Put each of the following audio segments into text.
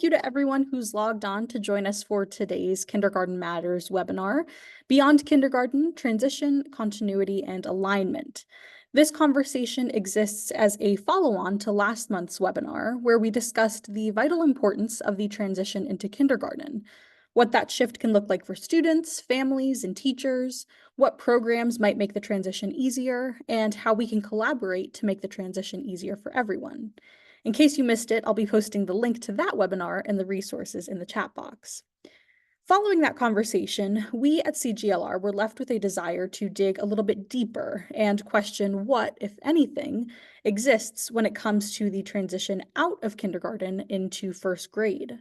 thank you to everyone who's logged on to join us for today's Kindergarten Matters webinar, Beyond Kindergarten, Transition, Continuity, and Alignment. This conversation exists as a follow-on to last month's webinar, where we discussed the vital importance of the transition into kindergarten, what that shift can look like for students, families, and teachers, what programs might make the transition easier, and how we can collaborate to make the transition easier for everyone. In case you missed it, I'll be posting the link to that webinar and the resources in the chat box. Following that conversation, we at CGLR were left with a desire to dig a little bit deeper and question what, if anything, exists when it comes to the transition out of kindergarten into first grade.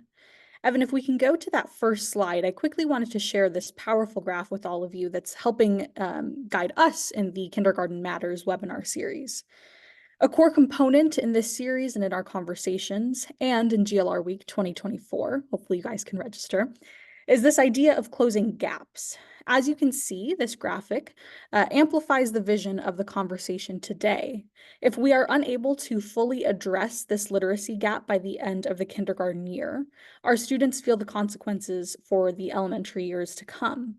Evan, if we can go to that first slide, I quickly wanted to share this powerful graph with all of you that's helping guide us in the Kindergarten Matters webinar series. A core component in this series and in our conversations and in GLR Week 2024, hopefully you guys can register, is this idea of closing gaps. As you can see, this graphic amplifies the vision of the conversation today. If we are unable to fully address this literacy gap by the end of the kindergarten year, our students feel the consequences for the elementary years to come.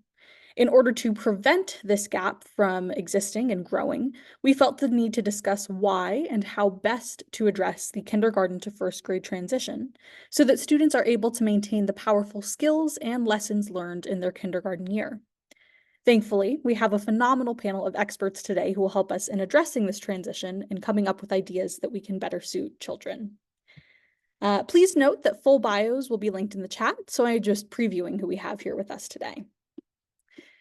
In order to prevent this gap from existing and growing, we felt the need to discuss why and how best to address the kindergarten to first grade transition so that students are able to maintain the powerful skills and lessons learned in their kindergarten year. Thankfully, we have a phenomenal panel of experts today who will help us in addressing this transition and coming up with ideas that we can better suit children. Please note that full bios will be linked in the chat, so I'm just previewing who we have here with us today.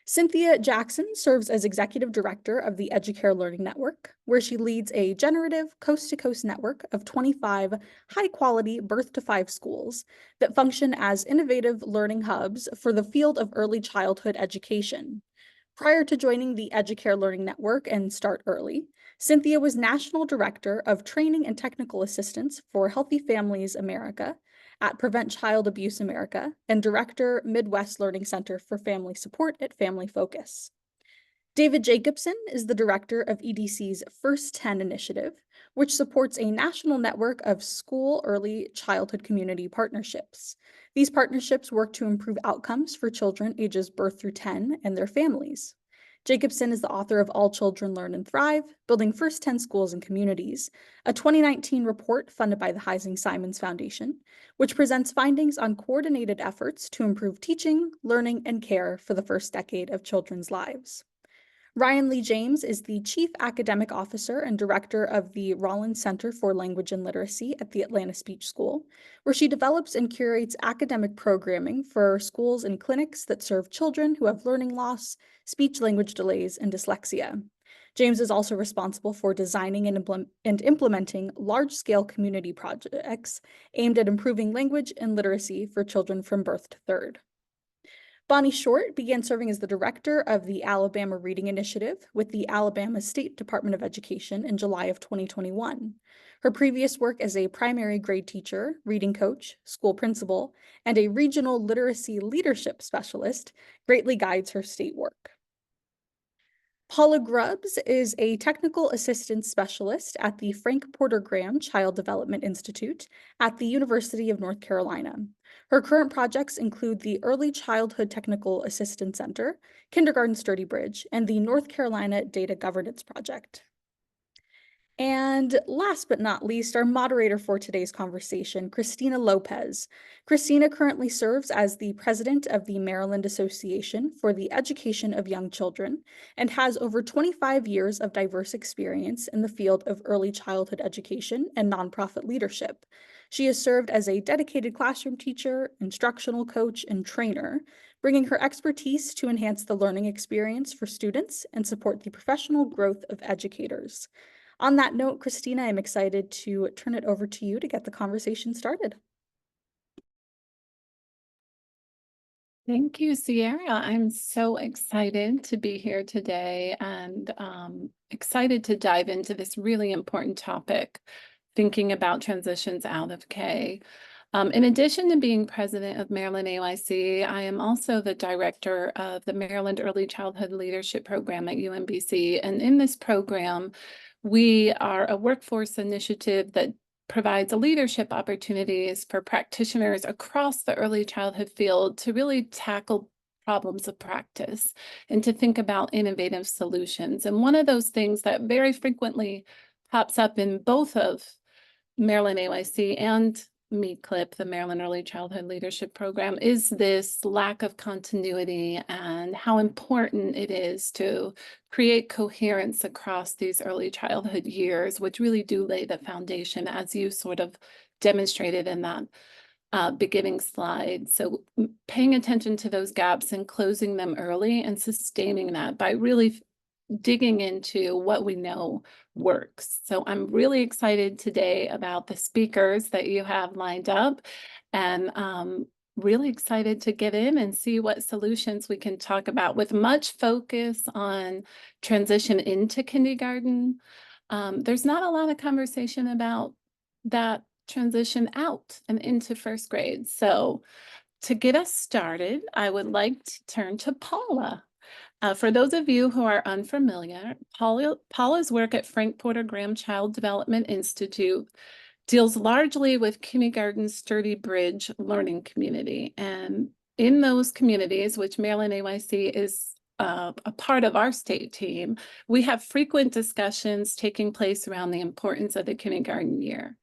Cynthia Jackson serves as Executive Director of the Educare Learning Network, where she leads a generative coast-to-coast network of 25 high-quality birth-to-5 schools that function as innovative learning hubs for the field of early childhood education. Prior to joining the Educare Learning Network and Start Early, Cynthia was National Director of Training and Technical Assistance for Healthy Families America at Prevent Child Abuse America and Director, Midwest Learning Center for Family Support at Family Focus. David Jacobson is the director of EDC's First 10 initiative, which supports a national network of school early childhood community partnerships. These partnerships work to improve outcomes for children ages birth through 10 and their families. Jacobson is the author of All Children Learn and Thrive, Building First 10 Schools and Communities, a 2019 report funded by the Heising-Simons Foundation, which presents findings on coordinated efforts to improve teaching, learning, and care for the first decade of children's lives. Ryan Lee James is the Chief Academic Officer and Director of the Rollins Center for Language and Literacy at the Atlanta Speech School, where she develops and curates academic programming for schools and clinics that serve children who have learning loss, speech-language delays, and dyslexia. James is also responsible for designing and implementing large-scale community projects aimed at improving language and literacy for children from birth to third. Bonnie Short began serving as the director of the Alabama Reading Initiative with the Alabama State Department of Education in July of 2021. Her previous work as a primary grade teacher, reading coach, school principal, and a regional literacy leadership specialist greatly guides her state work. Paula Grubbs is a technical assistance specialist at the Frank Porter Graham Child Development Institute at the University of North Carolina. Her current projects include the Early Childhood Technical Assistance Center, Kindergarten Sturdy Bridge, and the North Carolina Data Governance Project. And last but not least, our moderator for today's conversation, Christina Lopez. Christina currently serves as the president of the Maryland Association for the Education of Young Children and has over 25 years of diverse experience in the field of early childhood education and nonprofit leadership. She has served as a dedicated classroom teacher, instructional coach, and trainer, bringing her expertise to enhance the learning experience for students and support the professional growth of educators. On that note, Christina, I'm excited to turn it over to you to get the conversation started. Thank you, Sierra. I'm so excited to be here today and excited to dive into this really important topic, thinking about transitions out of K. In addition to being president of Maryland AYC, I am also the director of the Maryland Early Childhood Leadership Program at UMBC. And in this program, we are a workforce initiative that provides leadership opportunities for practitioners across the early childhood field to really tackle problems of practice and to think about innovative solutions. And one of those things that very frequently pops up in both of Maryland AYC and MECLIP, the Maryland Early Childhood Leadership Program, is this lack of continuity and how important it is to create coherence across these early childhood years, which really do lay the foundation, as you sort of demonstrated in that beginning slide. So paying attention to those gaps and closing them early and sustaining that by really digging into what we know works. So I'm really excited today about the speakers that you have lined up, and really excited to get in and see what solutions we can talk about with much focus on transition into kindergarten. There's not a lot of conversation about that transition out and into first grade. So to get us started, I would like to turn to Paula. For those of you who are unfamiliar, Paula's work at Frank Porter Graham Child Development Institute deals largely with kindergarten sturdy bridge learning community. And in those communities, which Maryland AYC is a part of our state team, we have frequent discussions taking place around the importance of the kindergarten year.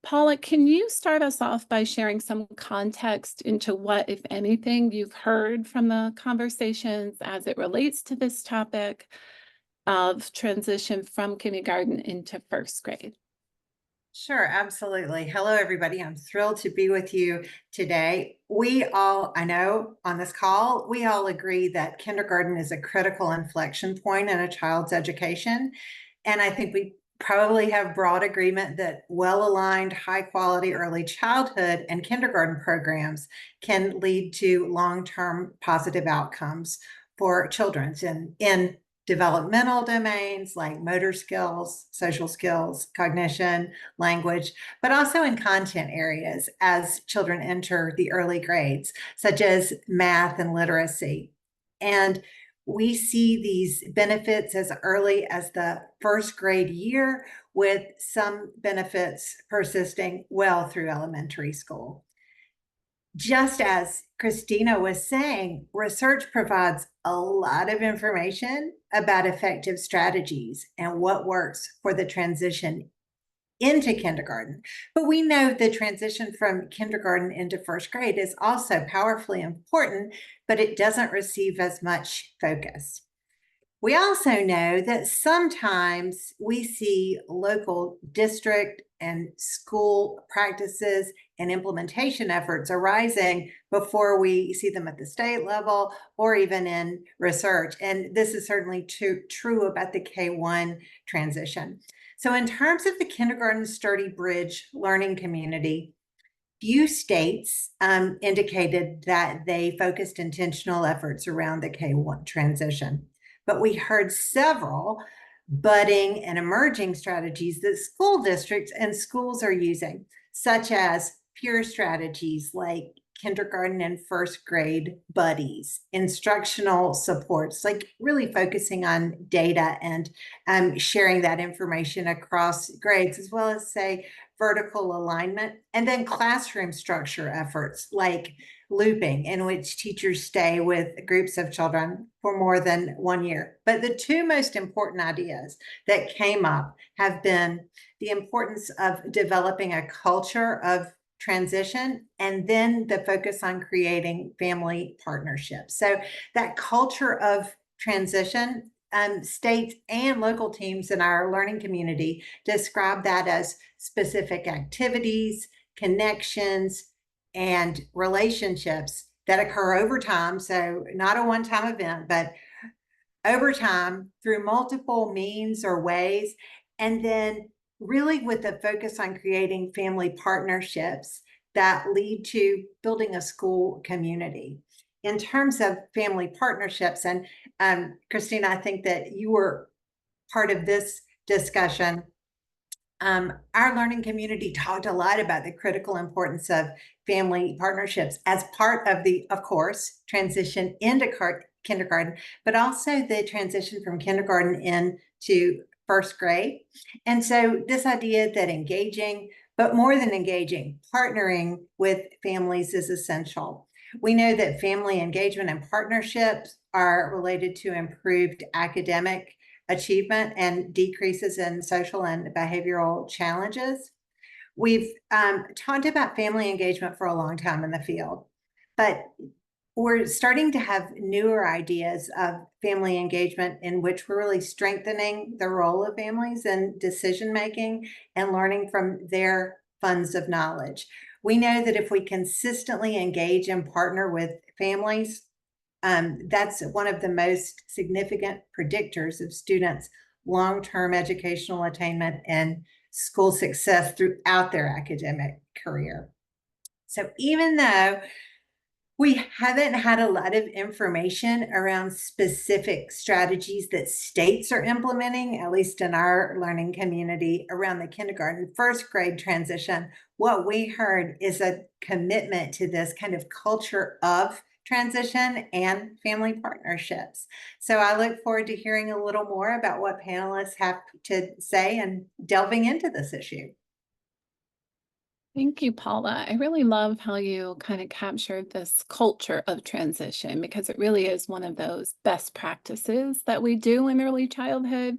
Paula, can you start us off by sharing some context into what, if anything, you've heard from the conversations as it relates to this topic of transition from kindergarten into first grade? Sure, absolutely. Hello, everybody. I'm thrilled to be with you today. We all, I know on this call, we all agree that kindergarten is a critical inflection point in a child's education. And I think we probably have broad agreement that well-aligned, high-quality early childhood and kindergarten programs can lead to long-term positive outcomes for children in developmental domains like motor skills, social skills, cognition, language, but also in content areas as children enter the early grades, such as math and literacy. And we see these benefits as early as the first grade year, with some benefits persisting well through elementary school. Just as Christina was saying, research provides a lot of information about effective strategies and what works for the transition into kindergarten. But we know the transition from kindergarten into first grade is also powerfully important, but it doesn't receive as much focus. We also know that sometimes we see local district and school practices and implementation efforts arising before we see them at the state level or even in research. And this is certainly true about the K-1 transition. So in terms of the kindergarten sturdy bridge learning community, few states indicated that they focused intentional efforts around the K-1 transition. But we heard several budding and emerging strategies that school districts and schools are using, such as peer strategies like kindergarten and first grade buddies, instructional supports, like really focusing on data and sharing that information across grades, as well as, say, vertical alignment, and then classroom structure efforts like looping, in which teachers stay with groups of children for more than 1 year. But the two most important ideas that came up have been the importance of developing a culture of transition, and then the focus on creating family partnerships. So that culture of transition, state and local teams in our learning community describe that as specific activities, connections, and relationships that occur over time. So not a one-time event, but over time through multiple means or ways. And then really with a focus on creating family partnerships that lead to building a school community. In terms of family partnerships, and Christina, I think that you were part of this discussion. Our learning community talked a lot about the critical importance of family partnerships as part of the, of course, transition into kindergarten, but also the transition from kindergarten into first grade. And so this idea that engaging But more than engaging, partnering with families is essential. We know that family engagement and partnerships are related to improved academic achievement and decreases in social and behavioral challenges. We've talked about family engagement for a long time in the field, but we're starting to have newer ideas of family engagement in which we're really strengthening the role of families in decision making and learning from their funds of knowledge. We know that if we consistently engage and partner with families, that's one of the most significant predictors of students' long-term educational attainment and school success throughout their academic career. So even though we haven't had a lot of information around specific strategies that states are implementing, at least in our learning community, around the kindergarten first grade transition. What we heard is a commitment to this kind of culture of transition and family partnerships. So I look forward to hearing a little more about what panelists have to say and delving into this issue. Thank you, Paula. I really love how you kind of captured this culture of transition, because it really is one of those best practices that we do in early childhood,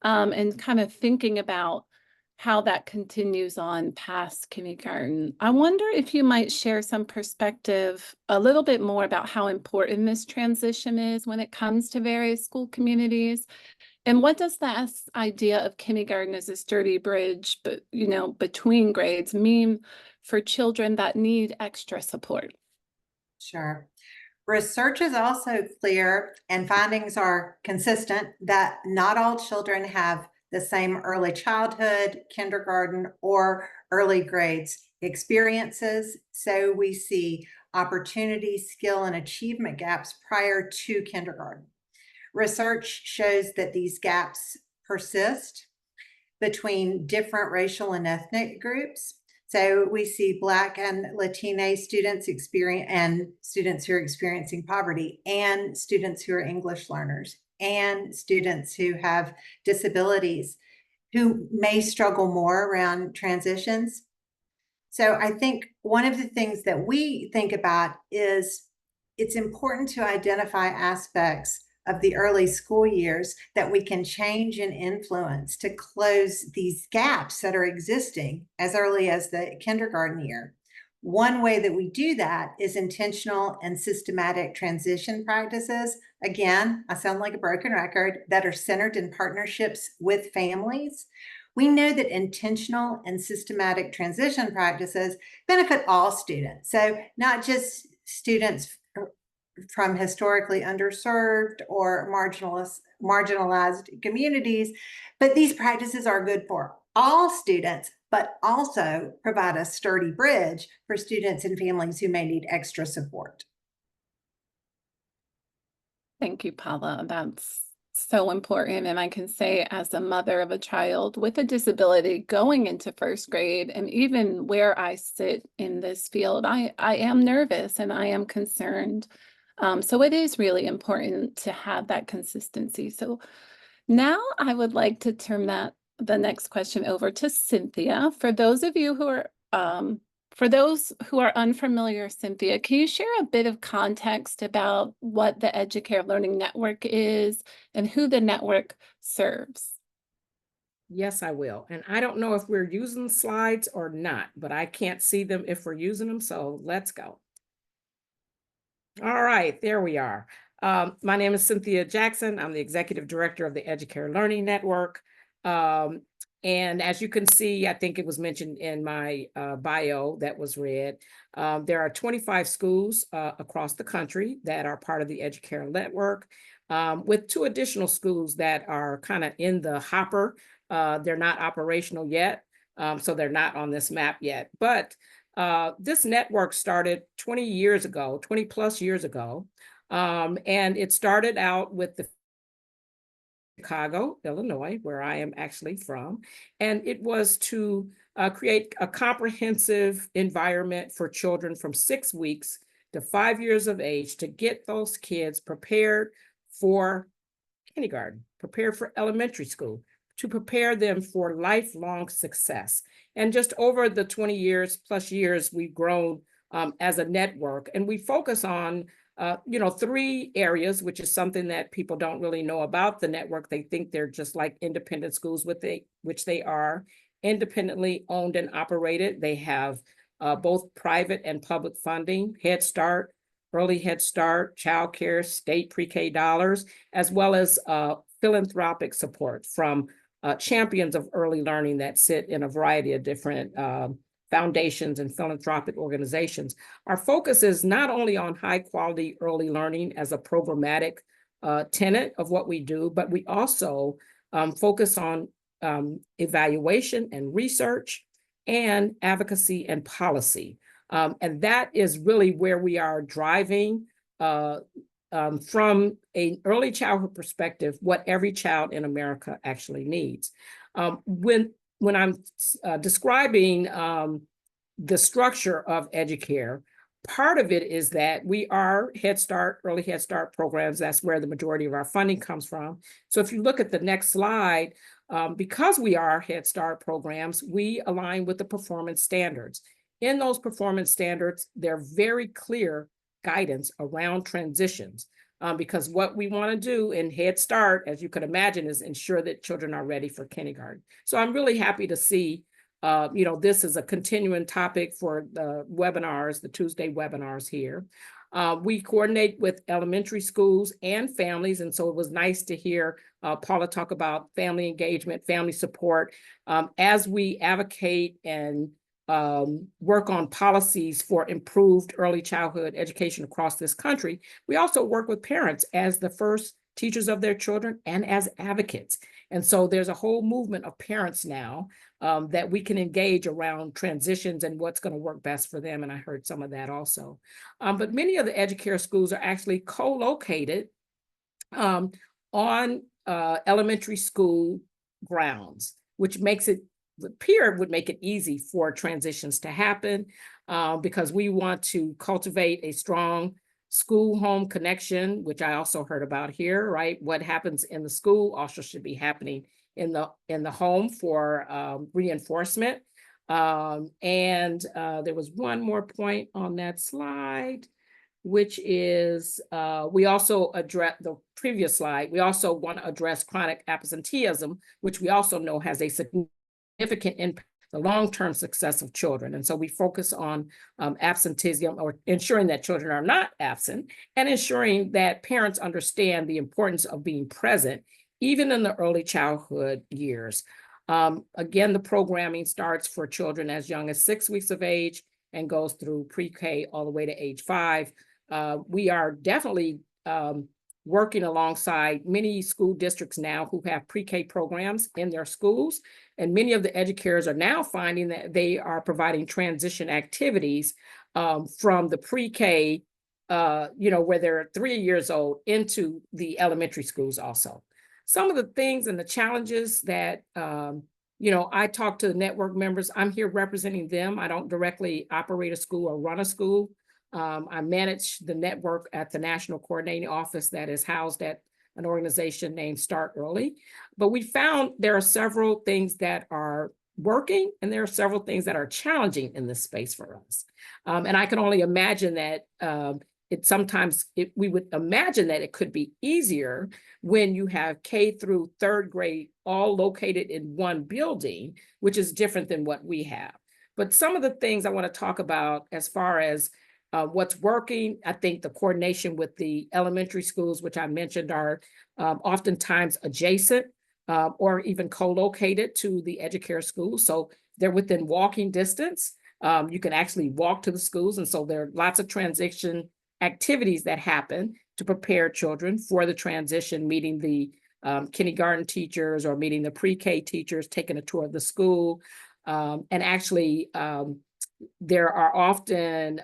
and kind of thinking about how that continues on past kindergarten. I wonder if you might share some perspective a little bit more about how important this transition is when it comes to various school communities. And what does that idea of kindergarten as a sturdy bridge, but between grades mean for children that need extra support? Sure. Research is also clear, and findings are consistent, that not all children have the same early childhood, kindergarten, or early grades experiences. So we see opportunity, skill, and achievement gaps prior to kindergarten. Research shows that these gaps persist between different racial and ethnic groups. So we see Black and Latina students experience, and students who are experiencing poverty, and students who are English learners, and students who have disabilities who may struggle more around transitions. So I think one of the things that we think about is it's important to identify aspects of the early school years that we can change and influence to close these gaps that are existing as early as the kindergarten year. One way that we do that is intentional and systematic transition practices. Again, I sound like a broken record, that are centered in partnerships with families. We know that intentional and systematic transition practices benefit all students. So not just students from historically underserved or marginalized communities, but these practices are good for all students, but also provide a sturdy bridge for students and families who may need extra support. Thank you, Paula. That's so important. And I can say, as a mother of a child with a disability going into first grade, and even where I sit in this field, I am nervous and I am concerned. So it is really important to have that consistency. So now I would like to turn the next question over to Cynthia. For those who are unfamiliar, Cynthia, can you share a bit of context about what the Educare Learning Network is and who the network serves? Yes, I will. And I don't know if we're using slides or not, but I can't see them if we're using them. So let's go. All right, there we are. My name is Cynthia Jackson. I'm the Executive Director of the Educare Learning Network. And as you can see, I think it was mentioned in my bio that was read, there are 25 schools across the country that are part of the Educare Network, with 2 additional schools that are kind of in the hopper. They're not operational yet, so they're not on this map yet. But this network started 20 plus years ago. And it started out with the Chicago, Illinois, where I am actually from. And it was to create a comprehensive environment for children from 6 weeks to 5 years of age to get those kids prepared for kindergarten, prepared for elementary school, to prepare them for lifelong success. And just over the 20 years plus years, we've grown as a network, and we focus on 3 areas, which is something that people don't really know about the network. They think they're just like independent schools, which they are. Independently owned and operated. They have both private and public funding, Head Start, Early Head Start, childcare, state pre-K dollars, as well as philanthropic support from champions of early learning that sit in a variety of different foundations and philanthropic organizations. Our focus is not only on high quality early learning as a programmatic tenet of what we do, but we also focus on evaluation and research and advocacy and policy. And that is really where we are driving from an early childhood perspective, what every child in America actually needs. When I'm describing the structure of EduCare, part of it is that we are Head Start, early Head Start programs. That's where the majority of our funding comes from. So if you look at the next slide, because we are Head Start programs, we align with the performance standards. In those performance standards, they're very clear guidance around transitions, because what we want to do in Head Start, as you could imagine, is ensure that children are ready for kindergarten. So I'm really happy to see, this is a continuing topic for the webinars, the Tuesday webinars here. We coordinate with elementary schools and families, and so it was nice to hear Paula talk about family engagement, family support, as we advocate and work on policies for improved early childhood education across this country. We also work with parents as the first teachers of their children and as advocates. And so there's a whole movement of parents now that we can engage around transitions and what's going to work best for them. And I heard some of that also. But many of the EduCare schools are actually co-located on elementary school grounds, which makes it would make it easy for transitions to happen, because we want to cultivate a strong school-home connection, which I also heard about here, right? What happens in the school also should be happening in the home for reinforcement. And there was one more point on that slide, which is we also address the previous slide. We also want to address chronic absenteeism, which we also know has a significant impact on the long-term success of children. And so we focus on absenteeism, or ensuring that children are not absent, and ensuring that parents understand the importance of being present, even in the early childhood years. Again, the programming starts for children as young as 6 weeks of age and goes through pre-K all the way to age 5. We are definitely working alongside many school districts now who have pre-K programs in their schools. And many of the educators are now finding that they are providing transition activities from the pre-K, where they're 3 years old, into the elementary schools also. Some of the things and the challenges that, I talk to the network members. I'm here representing them. I don't directly operate a school or run a school. I manage the network at the National Coordinating Office that is housed at an organization named Start Early. But we found there are several things that are working, and there are several things that are challenging in this space for us. And I can only imagine that we would imagine that it could be easier when you have K through 3rd grade all located in one building, which is different than what we have. But some of the things I want to talk about as far as what's working, I think the coordination with the elementary schools, which I mentioned, are oftentimes adjacent or even co-located to the EduCare schools. So they're within walking distance. You can actually walk to the schools. And so there are lots of transition activities that happen to prepare children for the transition, meeting the kindergarten teachers or meeting the pre-K teachers, taking a tour of the school. And actually, there are often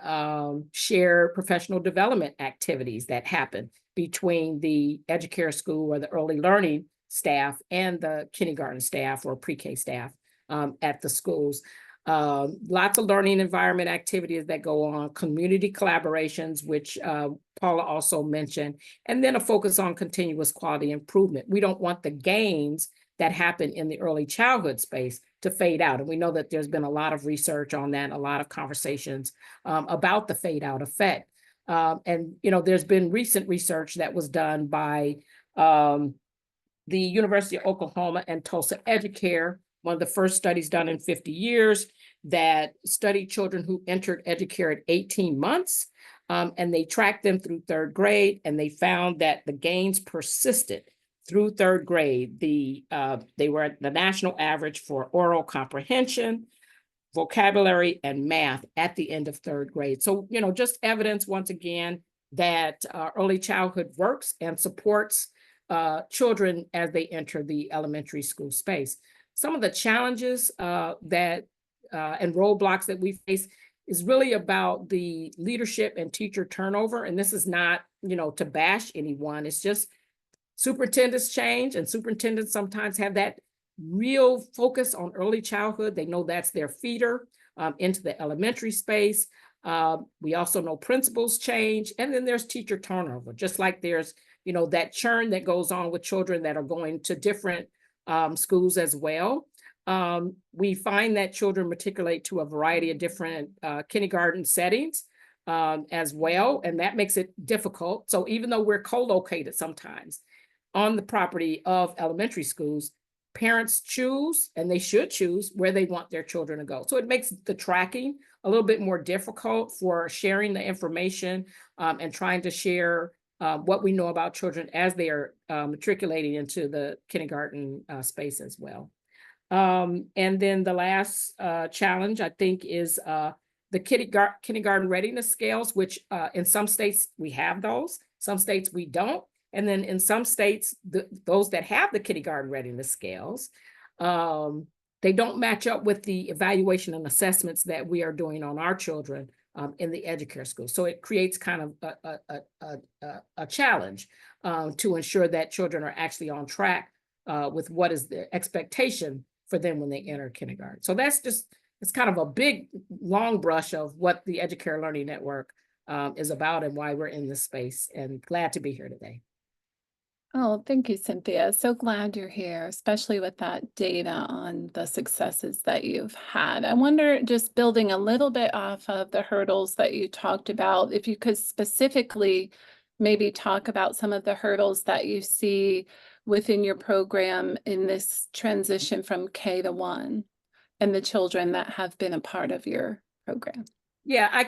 shared professional development activities that happen between the EduCare school or the early learning staff and the kindergarten staff or pre-K staff at the schools. Lots of learning environment activities that go on, community collaborations, which Paula also mentioned, and then a focus on continuous quality improvement. We don't want the gains that happen in the early childhood space to fade out. And we know that there's been a lot of research on that, a lot of conversations about the fade out effect. And, there's been recent research that was done by the University of Oklahoma and Tulsa Educare, one of the first studies done in 50 years that studied children who entered Educare at 18 months. And they tracked them through third grade, and they found that the gains persisted through third grade. They were at the national average for oral comprehension, vocabulary, and math at the end of third grade. So, just evidence once again that early childhood works and supports children as they enter the elementary school space. Some of the challenges and roadblocks that we face is really about the leadership and teacher turnover. And this is not, to bash anyone. It's just superintendents change, and superintendents sometimes have that real focus on early childhood. They know that's their feeder into the elementary space. We also know principals change, and then there's teacher turnover, just like there's, that churn that goes on with children that are going to different schools as well. We find that children matriculate to a variety of different kindergarten settings as well, and that makes it difficult. So even though we're co-located sometimes on the property of elementary schools, parents choose, and they should choose, where they want their children to go. So it makes the tracking a little bit more difficult for sharing the information and trying to share what we know about children as they are matriculating into the kindergarten space as well. And then the last challenge, I think, is the kindergarten readiness scales, which in some states we have those, some states we don't. And then in some states, those that have the kindergarten readiness scales, they don't match up with the evaluation and assessments that we are doing on our children in the Educare school. So it creates kind of a challenge to ensure that children are actually on track with what is the expectation for them when they enter kindergarten. So it's kind of a big, long brush of what the Educare Learning Network is about and why we're in this space, and glad to be here today. Oh, thank you, Cynthia. So glad you're here, especially with that data on the successes that you've had. I wonder, just building a little bit off of the hurdles that you talked about, if you could specifically maybe talk about some of the hurdles that you see within your program in this transition from K to 1 and the children that have been a part of your program. Yeah,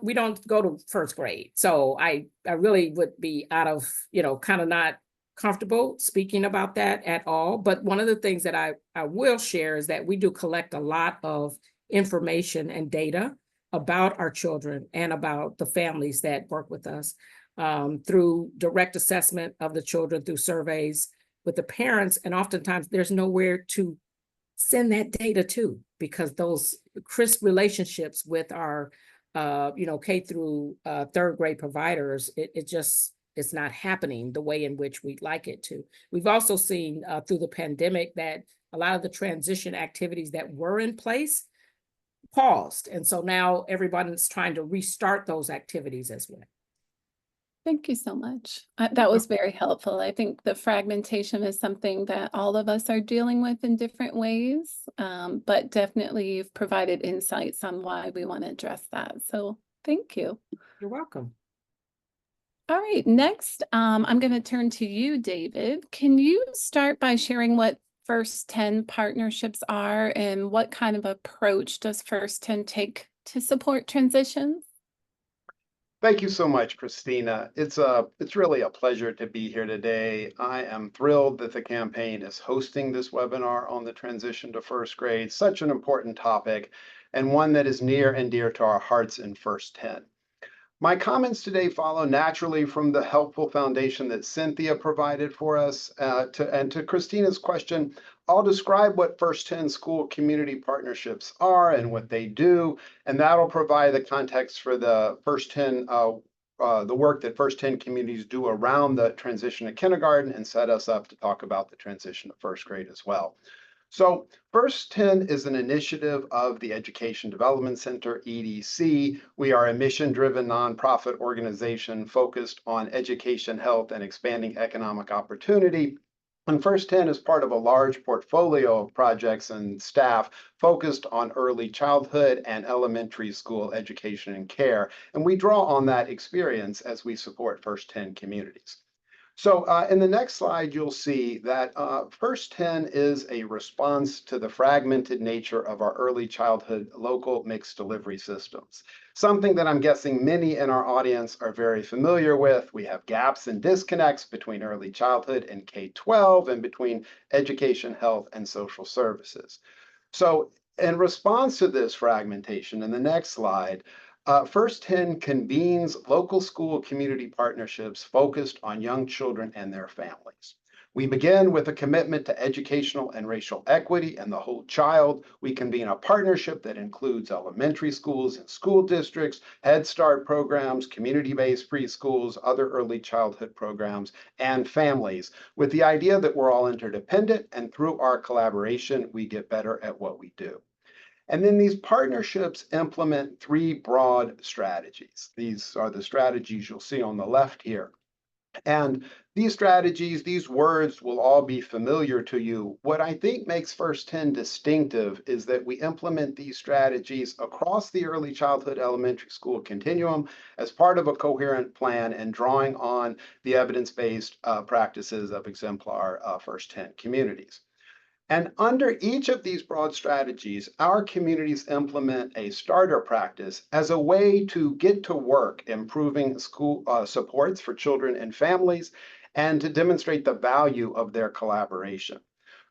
we don't go to first grade. So I really would be out of, kind of not comfortable speaking about that at all. But one of the things that I will share is that we do collect a lot of information and data about our children and about the families that work with us through direct assessment of the children, through surveys with the parents. And oftentimes there's nowhere to send that data to, because those crisp relationships with our, K through third grade providers, it's not happening the way in which we'd like it to. We've also seen through the pandemic that a lot of the transition activities that were in place paused. And so now everybody's trying to restart those activities as well. Thank you so much. That was very helpful. I think the fragmentation is something that all of us are dealing with in different ways, but definitely you've provided insights on why we want to address that. So thank you. You're welcome. All right, next, I'm going to turn to you, David. Can you start by sharing what First 10 partnerships are and what kind of approach does First 10 take to support transitions? Thank you so much, Christina. It's really a pleasure to be here today. I am thrilled that the campaign is hosting this webinar on the transition to first grade, such an important topic, and one that is near and dear to our hearts in First 10. My comments today follow naturally from the helpful foundation that Cynthia provided for us. To Christina's question, I'll describe what First 10 school community partnerships are and what they do, and that'll provide the context for the First 10, the work that First 10 communities do around the transition to kindergarten, and set us up to talk about the transition to first grade as well. So First 10 is an initiative of the Education Development Center, EDC. We are a mission-driven nonprofit organization focused on education, health, and expanding economic opportunity. And First 10 is part of a large portfolio of projects and staff focused on early childhood and elementary school education and care. And we draw on that experience as we support First 10 communities. So in the next slide, you'll see that First 10 is a response to the fragmented nature of our early childhood local mixed delivery systems. Something that I'm guessing many in our audience are very familiar with. We have gaps and disconnects between early childhood and K-12 and between education, health, and social services. So in response to this fragmentation, in the next slide, First 10 convenes local school community partnerships focused on young children and their families. We begin with a commitment to educational and racial equity and the whole child. We convene a partnership that includes elementary schools and school districts, Head Start programs, community-based preschools, other early childhood programs, and families, with the idea that we're all interdependent, and through our collaboration, we get better at what we do. And then these partnerships implement three broad strategies. These are the strategies you'll see on the left here. And these strategies, these words will all be familiar to you. What I think makes First 10 distinctive is that we implement these strategies across the early childhood elementary school continuum as part of a coherent plan and drawing on the evidence-based practices of exemplar First 10 communities. And under each of these broad strategies, our communities implement a starter practice as a way to get to work improving school supports for children and families and to demonstrate the value of their collaboration.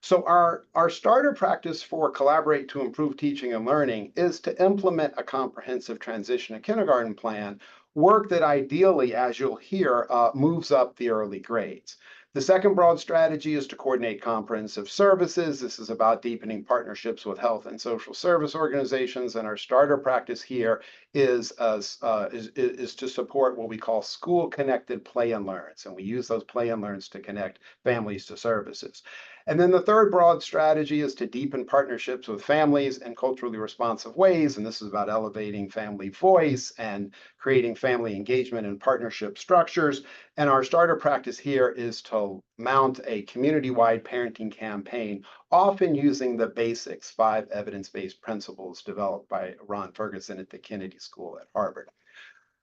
So our starter practice for Collaborate to Improve Teaching and Learning is to implement a comprehensive transition to kindergarten plan, work that ideally, as you'll hear, moves up the early grades. The second broad strategy is to coordinate comprehensive services. This is about deepening partnerships with health and social service organizations. And our starter practice here is to support what we call school-connected play and learns. And we use those play and learns to connect families to services. And then the third broad strategy is to deepen partnerships with families in culturally responsive ways. And this is about elevating family voice and creating family engagement and partnership structures. And our starter practice here is to mount a community-wide parenting campaign, often using the basics, 5 evidence-based principles developed by Ron Ferguson at the Kennedy School at Harvard.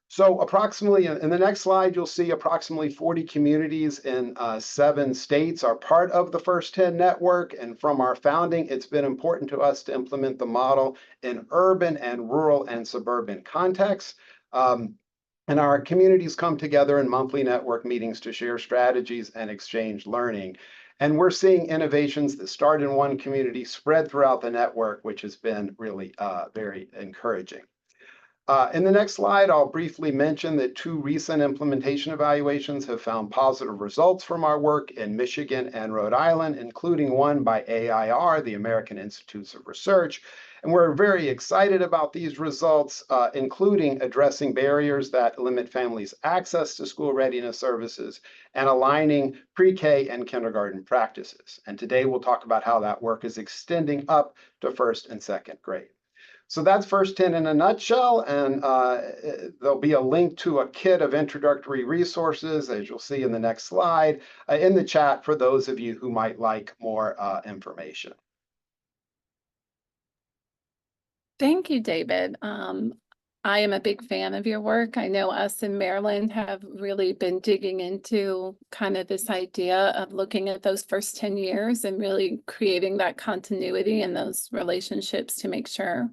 So approximately, in the next slide, you'll see approximately 40 communities in 7 states are part of the First 10 network. And from our founding, it's been important to us to implement the model in urban and rural and suburban contexts. And our communities come together in monthly network meetings to share strategies and exchange learning. And we're seeing innovations that start in one community spread throughout the network, which has been really very encouraging. In the next slide, I'll briefly mention that 2 recent implementation evaluations have found positive results from our work in Michigan and Rhode Island, including one by AIR, the American Institutes of Research. And we're very excited about these results, including addressing barriers that limit families' access to school readiness services and aligning pre-K and kindergarten practices. And today we'll talk about how that work is extending up to first and second grade. So that's First 10 in a nutshell, and there'll be a link to a kit of introductory resources, as you'll see in the next slide, in the chat for those of you who might like more information. Thank you, David. I am a big fan of your work. I know us in Maryland have really been digging into kind of this idea of looking at those first 10 years and really creating that continuity and those relationships to make sure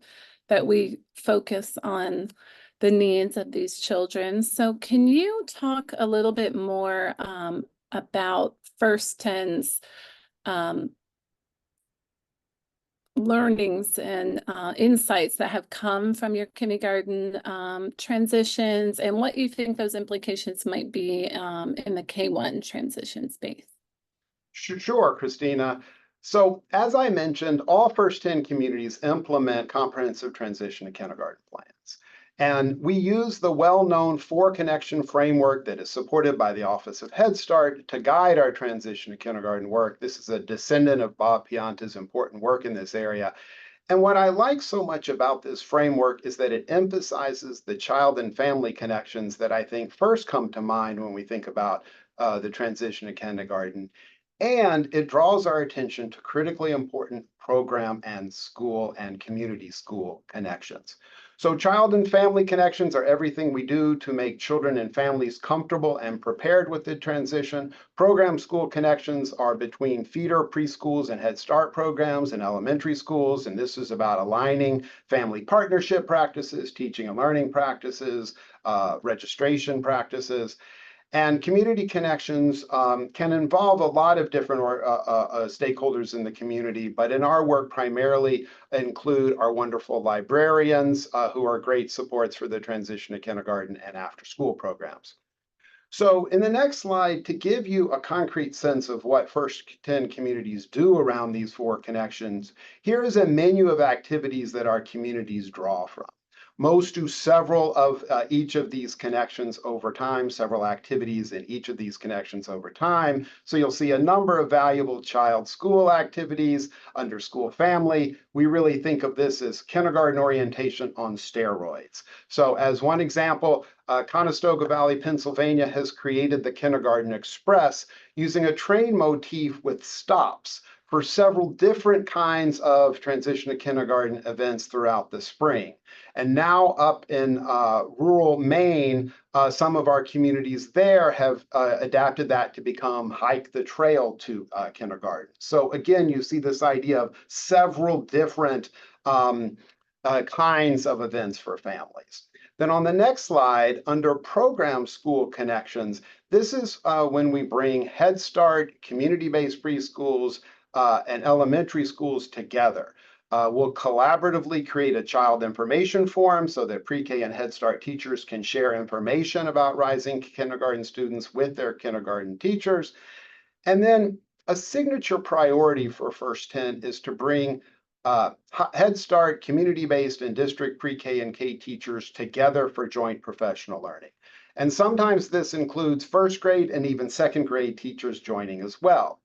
that we focus on the needs of these children. So can you talk a little bit more about First 10's learnings and insights that have come from your kindergarten transitions and what you think those implications might be in the K-1 transition space? Sure, Christina. So as I mentioned, all First 10 communities implement comprehensive transition to kindergarten plans. And we use the well-known 4-connection framework that is supported by the Office of Head Start to guide our transition to kindergarten work. This is a descendant of Bob Pianta's important work in this area. And what I like so much about this framework is that it emphasizes the child and family connections that I think first come to mind when we think about the transition to kindergarten. And it draws our attention to critically important program and school and community school connections. So child and family connections are everything we do to make children and families comfortable and prepared with the transition. Program school connections are between feeder preschools and Head Start programs and elementary schools, and this is about aligning family partnership practices, teaching and learning practices, registration practices. And community connections can involve a lot of different stakeholders in the community, but in our work primarily include our wonderful librarians who are great supports for the transition to kindergarten and after school programs. So in the next slide, to give you a concrete sense of what First 10 communities do around these 4 connections, here is a menu of activities that our communities draw from. Most do several of each of these connections over time, several activities in each of these connections over time. So you'll see a number of valuable child school activities under school family. We really think of this as kindergarten orientation on steroids. So as one example, Conestoga Valley, Pennsylvania has created the Kindergarten Express using a train motif with stops for several different kinds of transition to kindergarten events throughout the spring. And now up in rural Maine, some of our communities there have adapted that to become Hike the Trail to kindergarten. So again, you see this idea of several different kinds of events for families. Then on the next slide, under program school connections, this is when we bring Head Start, community-based preschools, and elementary schools together. We'll collaboratively create a child information forum so that pre-K and Head Start teachers can share information about rising kindergarten students with their kindergarten teachers. And then a signature priority for First 10 is to bring Head Start, community-based, and district pre-K and K teachers together for joint professional learning. And sometimes this includes first grade and even second grade teachers joining as well.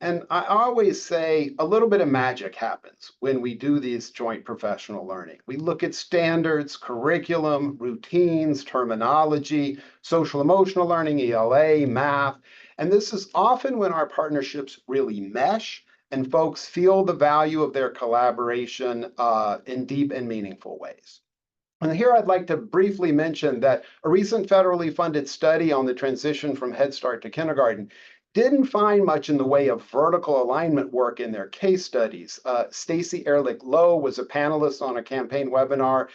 And I always say a little bit of magic happens when we do these joint professional learning. We look at standards, curriculum, routines, terminology, social emotional learning, ELA, math, and this is often when our partnerships really mesh and folks feel the value of their collaboration in deep and meaningful ways. And here I'd like to briefly mention that a recent federally funded study on the transition from Head Start to kindergarten didn't find much in the way of vertical alignment work in their case studies. Stacy Ehrlich Lowe was a panelist on a campaign webinar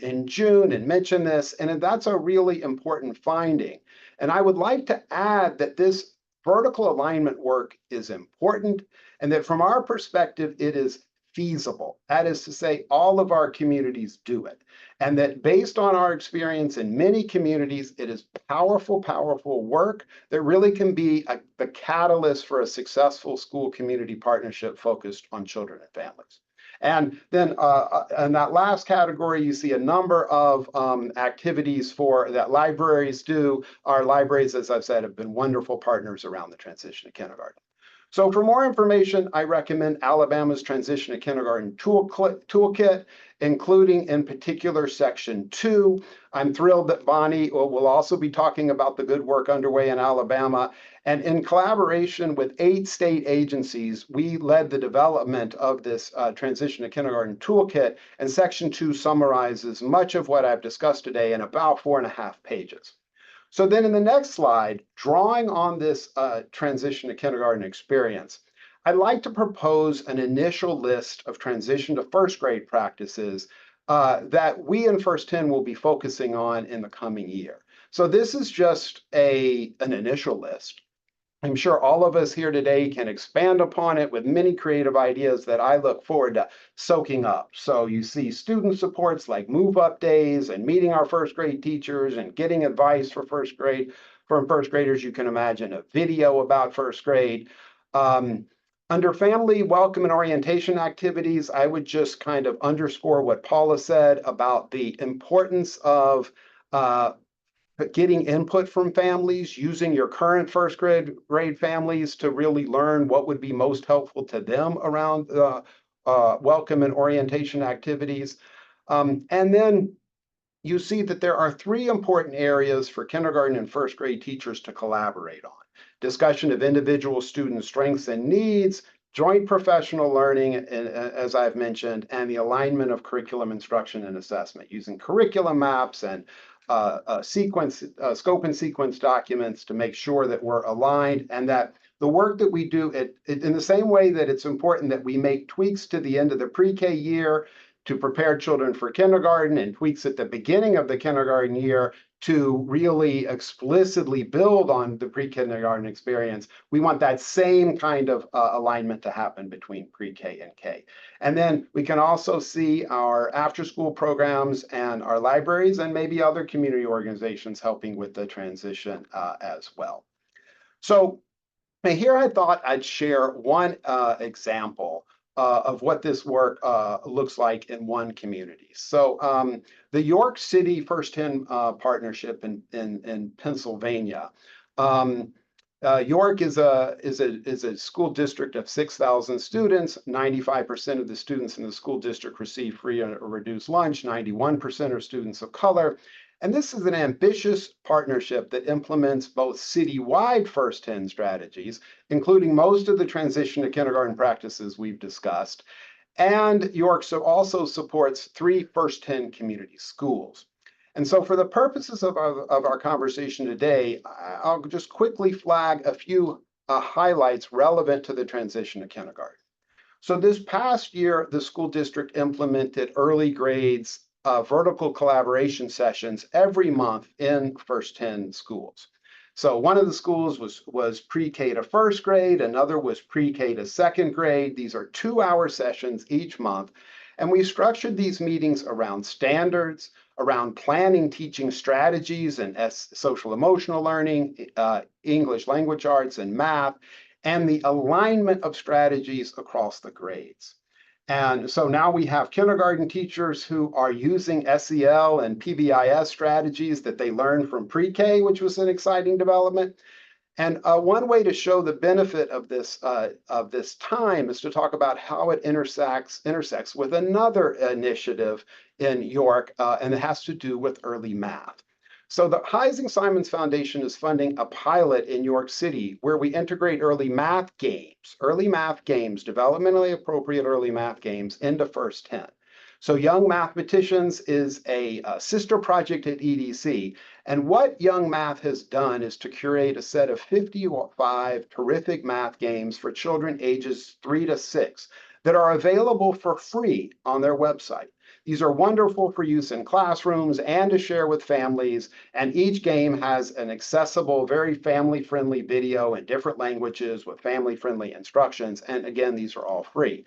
in June and mentioned this, and that's a really important finding. And I would like to add that this vertical alignment work is important and that from our perspective, it is feasible. That is to say, all of our communities do it. And that based on our experience in many communities, it is powerful, powerful work that really can be the catalyst for a successful school community partnership focused on children and families. And then in that last category, you see a number of activities that libraries do. Our libraries, as I've said, have been wonderful partners around the transition to kindergarten. So for more information, I recommend Alabama's Transition to Kindergarten Toolkit, including in particular Section 2. I'm thrilled that Bonnie will also be talking about the good work underway in Alabama. And in collaboration with 8 state agencies, we led the development of this Transition to Kindergarten Toolkit, and Section 2 summarizes much of what I've discussed today in about 4.5 pages. So then in the next slide, drawing on this transition to kindergarten experience, I'd like to propose an initial list of transition to first grade practices that we in First 10 will be focusing on in the coming year. So this is just an initial list. I'm sure all of us here today can expand upon it with many creative ideas that I look forward to soaking up. So you see student supports like move-up days and meeting our first grade teachers and getting advice for first grade from first graders. You can imagine a video about first grade. Under family welcome and orientation activities, I would just kind of underscore what Paula said about the importance of getting input from families, using your current first grade families to really learn what would be most helpful to them around welcome and orientation activities. And then you see that there are three important areas for kindergarten and first grade teachers to collaborate on: discussion of individual student strengths and needs, joint professional learning, as I've mentioned, and the alignment of curriculum instruction and assessment using curriculum maps and scope and sequence documents to make sure that we're aligned, and that the work that we do in the same way that it's important that we make tweaks to the end of the pre-K year to prepare children for kindergarten and tweaks at the beginning of the kindergarten year to really explicitly build on the pre-kindergarten experience. We want that same kind of alignment to happen between pre-K and K. And then we can also see our after-school programs and our libraries and maybe other community organizations helping with the transition as well. So here I thought I'd share one example of what this work looks like in one community. So the York City First 10 partnership in Pennsylvania. York is a school district of 6,000 students. 95% of the students in the school district receive free or reduced lunch. 91% are students of color. And this is an ambitious partnership that implements both citywide First 10 strategies, including most of the transition to kindergarten practices we've discussed. And York also supports 3 First 10 community schools. And so for the purposes of our conversation today, I'll just quickly flag a few highlights relevant to the transition to kindergarten. So this past year, the school district implemented early grades vertical collaboration sessions every month in First 10 schools. So one of the schools was pre-K to first grade, another was pre-K to second grade. These are 2-hour sessions each month. And we structured these meetings around standards, around planning teaching strategies and social emotional learning, English language arts and math, and the alignment of strategies across the grades. And so now we have kindergarten teachers who are using SEL and PBIS strategies that they learned from pre-K, which was an exciting development. And one way to show the benefit of this time is to talk about how it intersects with another initiative in York, and it has to do with early math. So the Heising-Simons Foundation is funding a pilot in York City where we integrate early math games, developmentally appropriate early math games into First 10. So Young Mathematicians is a sister project at EDC. And what Young Math has done is to curate a set of 55 terrific math games for children ages 3 to 6 that are available for free on their website. These are wonderful for use in classrooms and to share with families. And each game has an accessible, very family-friendly video in different languages with family-friendly instructions. And again, these are all free.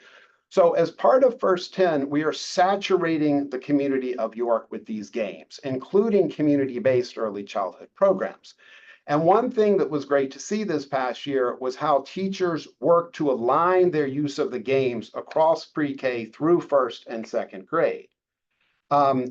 So as part of First 10, we are saturating the community of York with these games, including community-based early childhood programs. And one thing that was great to see this past year was how teachers worked to align their use of the games across pre-K through first and second grade.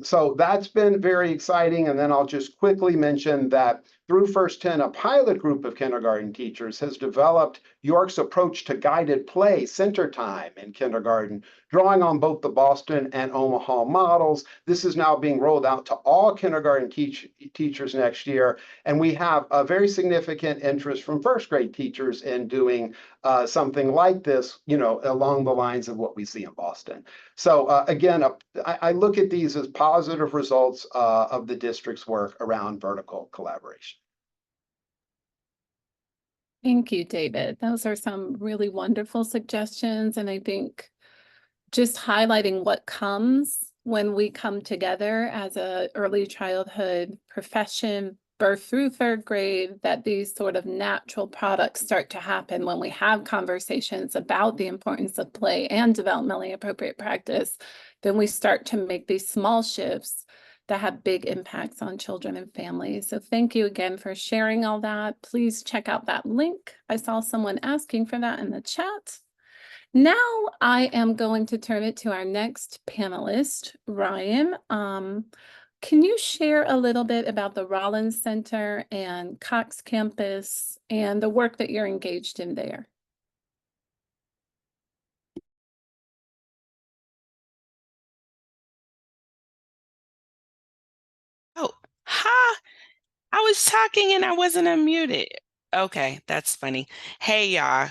So that's been very exciting. And then I'll just quickly mention that through First 10, a pilot group of kindergarten teachers has developed York's approach to guided play center time in kindergarten, drawing on both the Boston and Omaha models. This is now being rolled out to all kindergarten teachers next year. And we have a very significant interest from first grade teachers in doing something like this, along the lines of what we see in Boston. So again, I look at these as positive results of the district's work around vertical collaboration. Thank you, David. Those are some really wonderful suggestions. And I think just highlighting what comes when we come together as a early childhood profession, birth through third grade, that these sort of natural products start to happen when we have conversations about the importance of play and developmentally appropriate practice, then we start to make these small shifts that have big impacts on children and families. So thank you again for sharing all that. Please check out that link. I saw someone asking for that in the chat. Now I am going to turn it to our next panelist, Ryan. Can you share a little bit about the Rollins Center and Cox Campus and the work that you're engaged in there? I was talking and I wasn't unmuted. Okay, that's funny. Hey, y'all.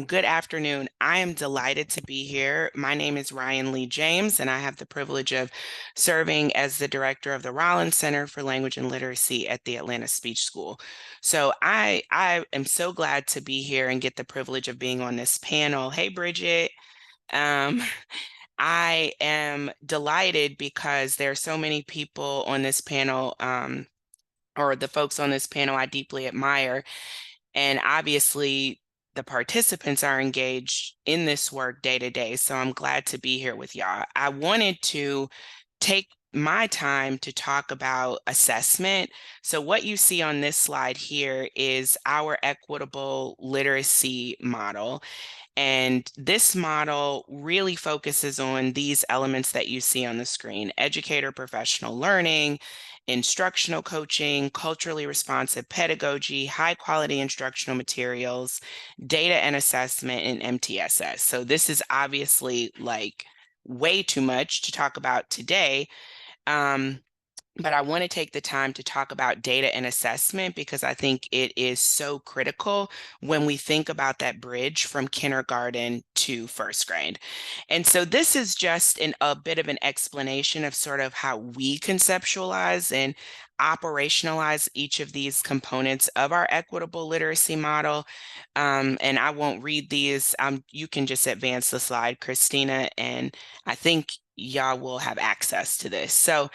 Good afternoon. I am delighted to be here. My name is Ryan Lee James, and I have the privilege of serving as the director of the Rollins Center for Language and Literacy at the Atlanta Speech School. So I am so glad to be here and get the privilege of being on this panel. Hey, Bridget. Um, I am delighted because there are so many people on this panel, or the folks on this panel I deeply admire. And obviously, the participants are engaged in this work day to day. So I'm glad to be here with y'all. I wanted to take my time to talk about assessment. So what you see on this slide here is our equitable literacy model. And this model really focuses on these elements that you see on the screen: educator professional learning, instructional coaching, culturally responsive pedagogy, high quality instructional materials, data and assessment, and MTSS. So this is obviously like way too much to talk about today. But I want to take the time to talk about data and assessment because I think it is so critical when we think about that bridge from kindergarten to first grade. And so this is just a bit of an explanation of sort of how we conceptualize and operationalize each of these components of our equitable literacy model. And I won't read these. You can just advance the slide, Christina, and I think y'all will have access to this. So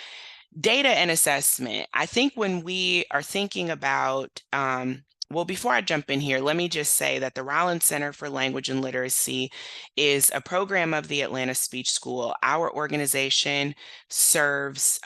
data and assessment. I think when we are thinking about, well, before I jump in here, let me just say that the Rollins Center for Language and Literacy is a program of the Atlanta Speech School. Our organization serves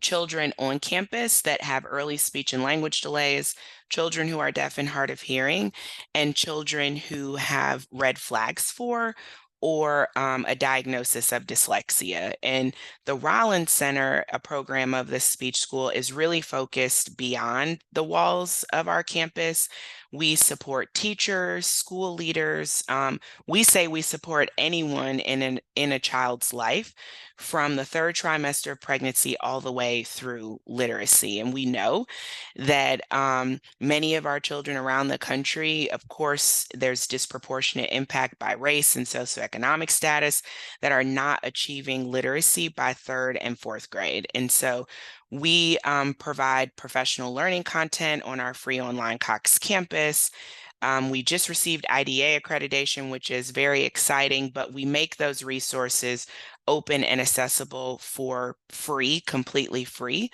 children on campus that have early speech and language delays, children who are deaf and hard of hearing, and children who have red flags for or a diagnosis of dyslexia. And the Rollins Center, a program of the speech school, is really focused beyond the walls of our campus. We support teachers, school leaders. We say we support anyone in a child's life from the third trimester of pregnancy all the way through literacy. And we know that many of our children around the country, of course, there's disproportionate impact by race and socioeconomic status, that are not achieving literacy by third and fourth grade. And so we provide professional learning content on our free online Cox campus. We just received IDA accreditation, which is very exciting, but we make those resources open and accessible for free, completely free,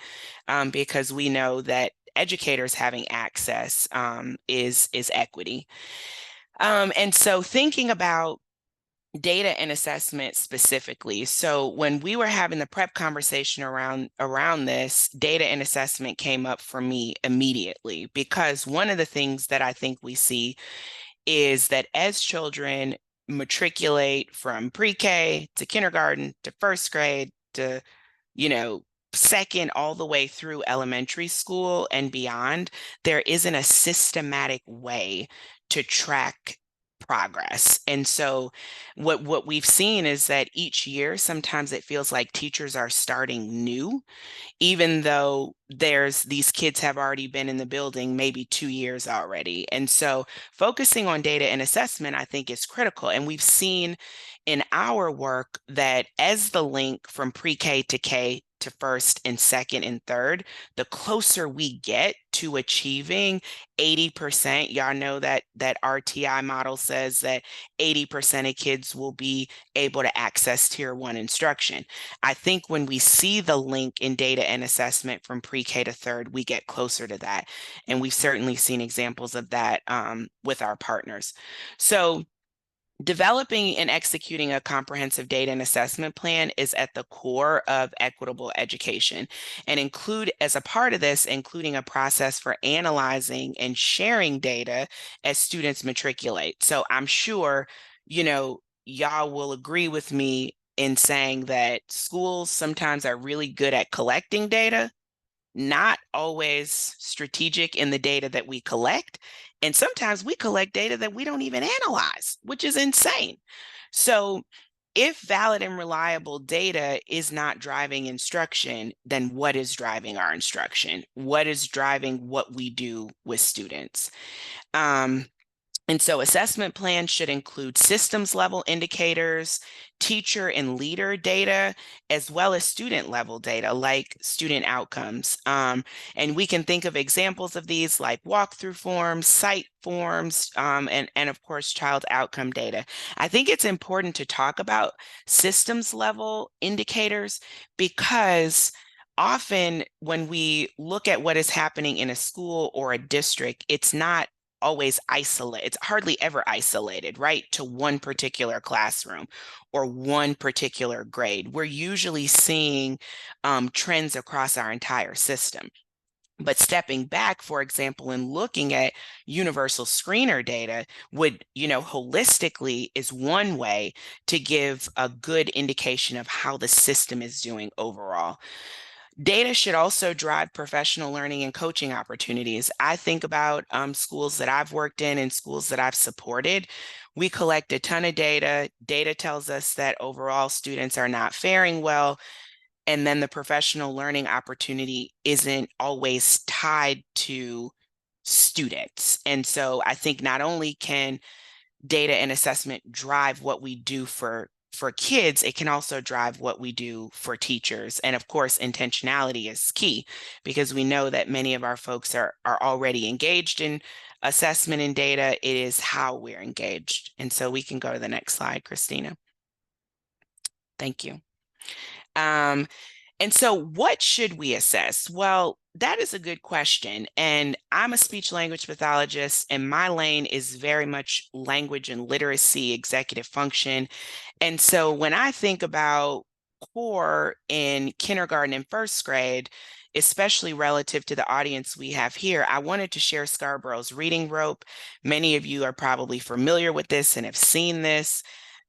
because we know that educators having access is equity. And so thinking about data and assessment specifically. So when we were having the prep conversation around this, data and assessment came up for me immediately, because one of the things that I think we see is that as children matriculate from pre-K to kindergarten to first grade to, second all the way through elementary school and beyond, there isn't a systematic way to track progress. And so what we've seen is that each year, sometimes it feels like teachers are starting new, even though these kids have already been in the building maybe 2 years already. And so focusing on data and assessment, I think, is critical. And we've seen in our work that as the link from pre-K to K to first and second and third, the closer we get to achieving 80%, y'all know that RTI model says that 80% of kids will be able to access tier 1 instruction. I think when we see the link in data and assessment from pre-K to third, we get closer to that. And we've certainly seen examples of that with our partners. So developing and executing a comprehensive data and assessment plan is at the core of equitable education, and as a part of this, including a process for analyzing and sharing data as students matriculate. So I'm sure, y'all will agree with me in saying that schools sometimes are really good at collecting data, not always strategic in the data that we collect. And sometimes we collect data that we don't even analyze, which is insane. So if valid and reliable data is not driving instruction, then what is driving our instruction? What is driving what we do with students? And so assessment plans should include systems level indicators, teacher and leader data, as well as student level data like student outcomes. And we can think of examples of these like walkthrough forms, site forms, and of course, child outcome data. I think it's important to talk about systems level indicators because often when we look at what is happening in a school or a district, it's not always isolated. It's hardly ever isolated, right, to one particular classroom or one particular grade. We're usually seeing trends across our entire system. But stepping back, for example, and looking at universal screener data would, holistically is one way to give a good indication of how the system is doing overall. Data should also drive professional learning and coaching opportunities. I think about schools that I've worked in and schools that I've supported. We collect a ton of data. Data tells us that overall students are not faring well. And then the professional learning opportunity isn't always tied to students. And so I think not only can data and assessment drive what we do for kids, it can also drive what we do for teachers. And of course, intentionality is key because we know that many of our folks are already engaged in assessment and data. It is how we're engaged. And so we can go to the next slide, Christina. Thank you. And so what should we assess? Well, that is a good question. And I'm a speech language pathologist, and my lane is very much language and literacy executive function. And so when I think about core in kindergarten and first grade, especially relative to the audience we have here, I wanted to share Scarborough's reading rope. Many of you are probably familiar with this and have seen this.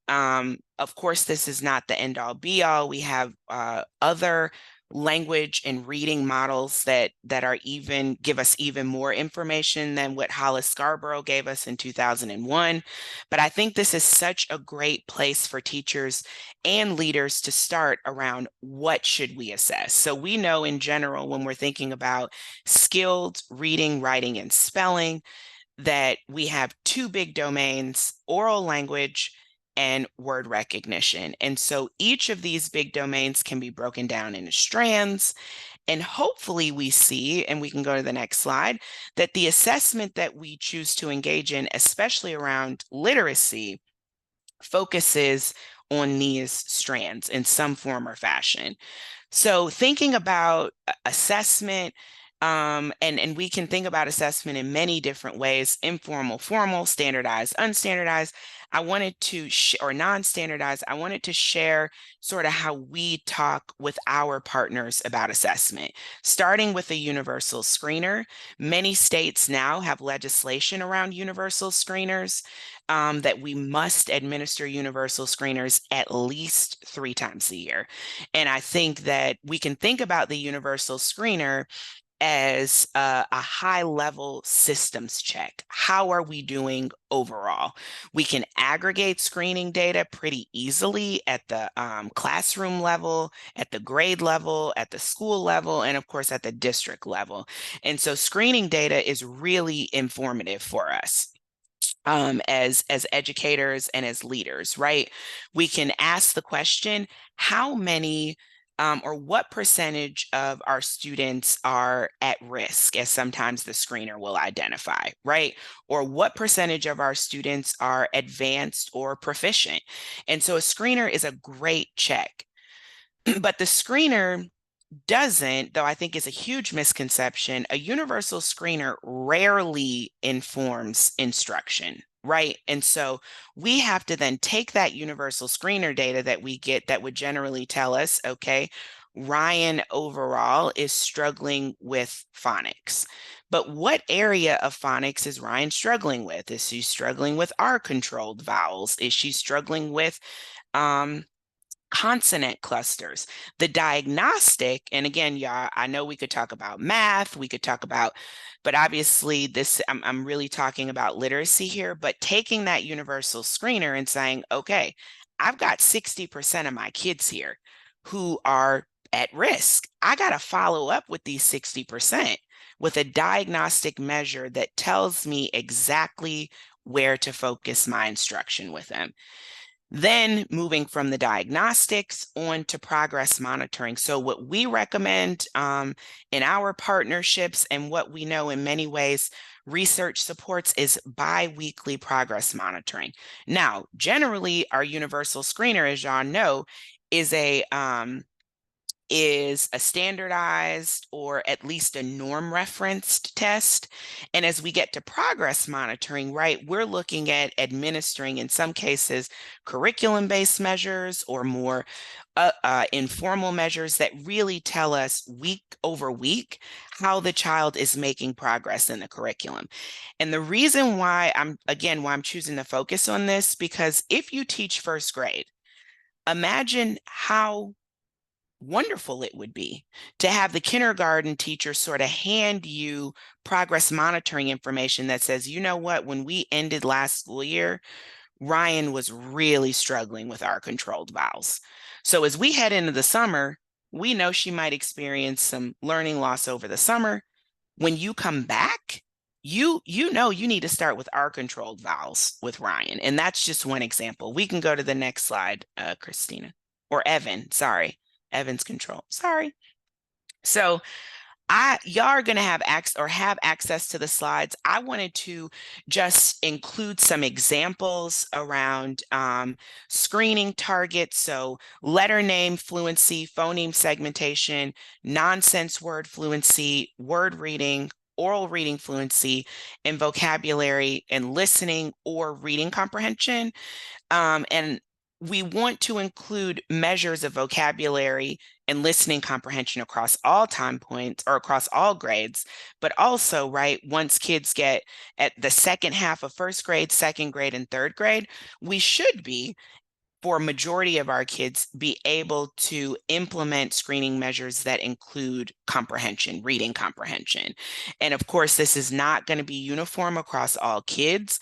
Of course, this is not the end all be all. We have other language and reading models that are even give us even more information than what Hollis Scarborough gave us in 2001. But I think this is such a great place for teachers and leaders to start around what should we assess. So we know in general when we're thinking about skilled reading, writing, and spelling that we have two big domains, oral language and word recognition. And so each of these big domains can be broken down into strands. And hopefully we see, and we can go to the next slide, that the assessment that we choose to engage in, especially around literacy, focuses on these strands in some form or fashion. So thinking about assessment, and we can think about assessment in many different ways: informal, formal, standardized, unstandardized. I wanted to, or non-standardized, I wanted to share sort of how we talk with our partners about assessment, starting with a universal screener. Many states now have legislation around universal screeners, that we must administer universal screeners at least 3 times a year. And I think that we can think about the universal screener as a high-level systems check. How are we doing overall? We can aggregate screening data pretty easily at the classroom level, at the grade level, at the school level, and of course at the district level. And so screening data is really informative for us. As educators and as leaders, right? We can ask the question, how many or what percentage of our students are at risk, as sometimes the screener will identify, right? Or what percentage of our students are advanced or proficient? And so a screener is a great check. But the screener doesn't, though I think is a huge misconception, a universal screener rarely informs instruction, right? And so we have to then take that universal screener data that we get that would generally tell us, okay, Ryan overall is struggling with phonics. But what area of phonics is Ryan struggling with? Is she struggling with R-controlled vowels? Is she struggling with consonant clusters? The diagnostic, and again, y'all, I know we could talk about math, we could talk about, but obviously this, I'm really talking about literacy here, but taking that universal screener and saying, okay, I've got 60% of my kids here who are at risk. I got to follow up with these 60% with a diagnostic measure that tells me exactly where to focus my instruction with them. Then moving from the diagnostics on to progress monitoring. So what we recommend in our partnerships, and what we know in many ways research supports, is bi-weekly progress monitoring. Now, generally, our universal screener, as y'all know, is a standardized or at least a norm referenced test. And as we get to progress monitoring, right, we're looking at administering, in some cases, curriculum-based measures or more informal measures that really tell us week over week how the child is making progress in the curriculum. And the reason why I'm choosing to focus on this, because if you teach first grade, imagine how wonderful it would be to have the kindergarten teacher sort of hand you progress monitoring information that says, you know what, when we ended last school year, Ryan was really struggling with our controlled vowels. So as we head into the summer, we know she might experience some learning loss over the summer. When you come back, you know you need to start with our controlled vowels with Ryan. And that's just one example. We can go to the next slide, Christina, or Evan, sorry. Evan's control. Sorry. So y'all are going to have access to the slides. I wanted to just include some examples around screening targets. So letter name fluency, phoneme segmentation, nonsense word fluency, word reading, oral reading fluency, and vocabulary and listening or reading comprehension. And we want to include measures of vocabulary and listening comprehension across all time points or across all grades, but also, right, once kids get at the second half of first grade, second grade, and third grade, we should be, for a majority of our kids, be able to implement screening measures that include comprehension, reading comprehension. And of course, this is not going to be uniform across all kids.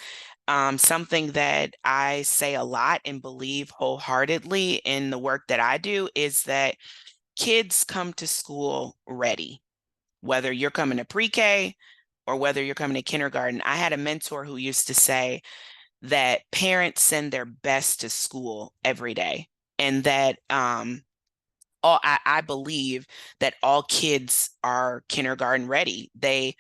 Something that I say a lot and believe wholeheartedly in the work that I do is that kids come to school ready, whether you're coming to pre-K or whether you're coming to kindergarten. I had a mentor who used to say that parents send their best to school every day, and that I believe that all kids are kindergarten ready. They,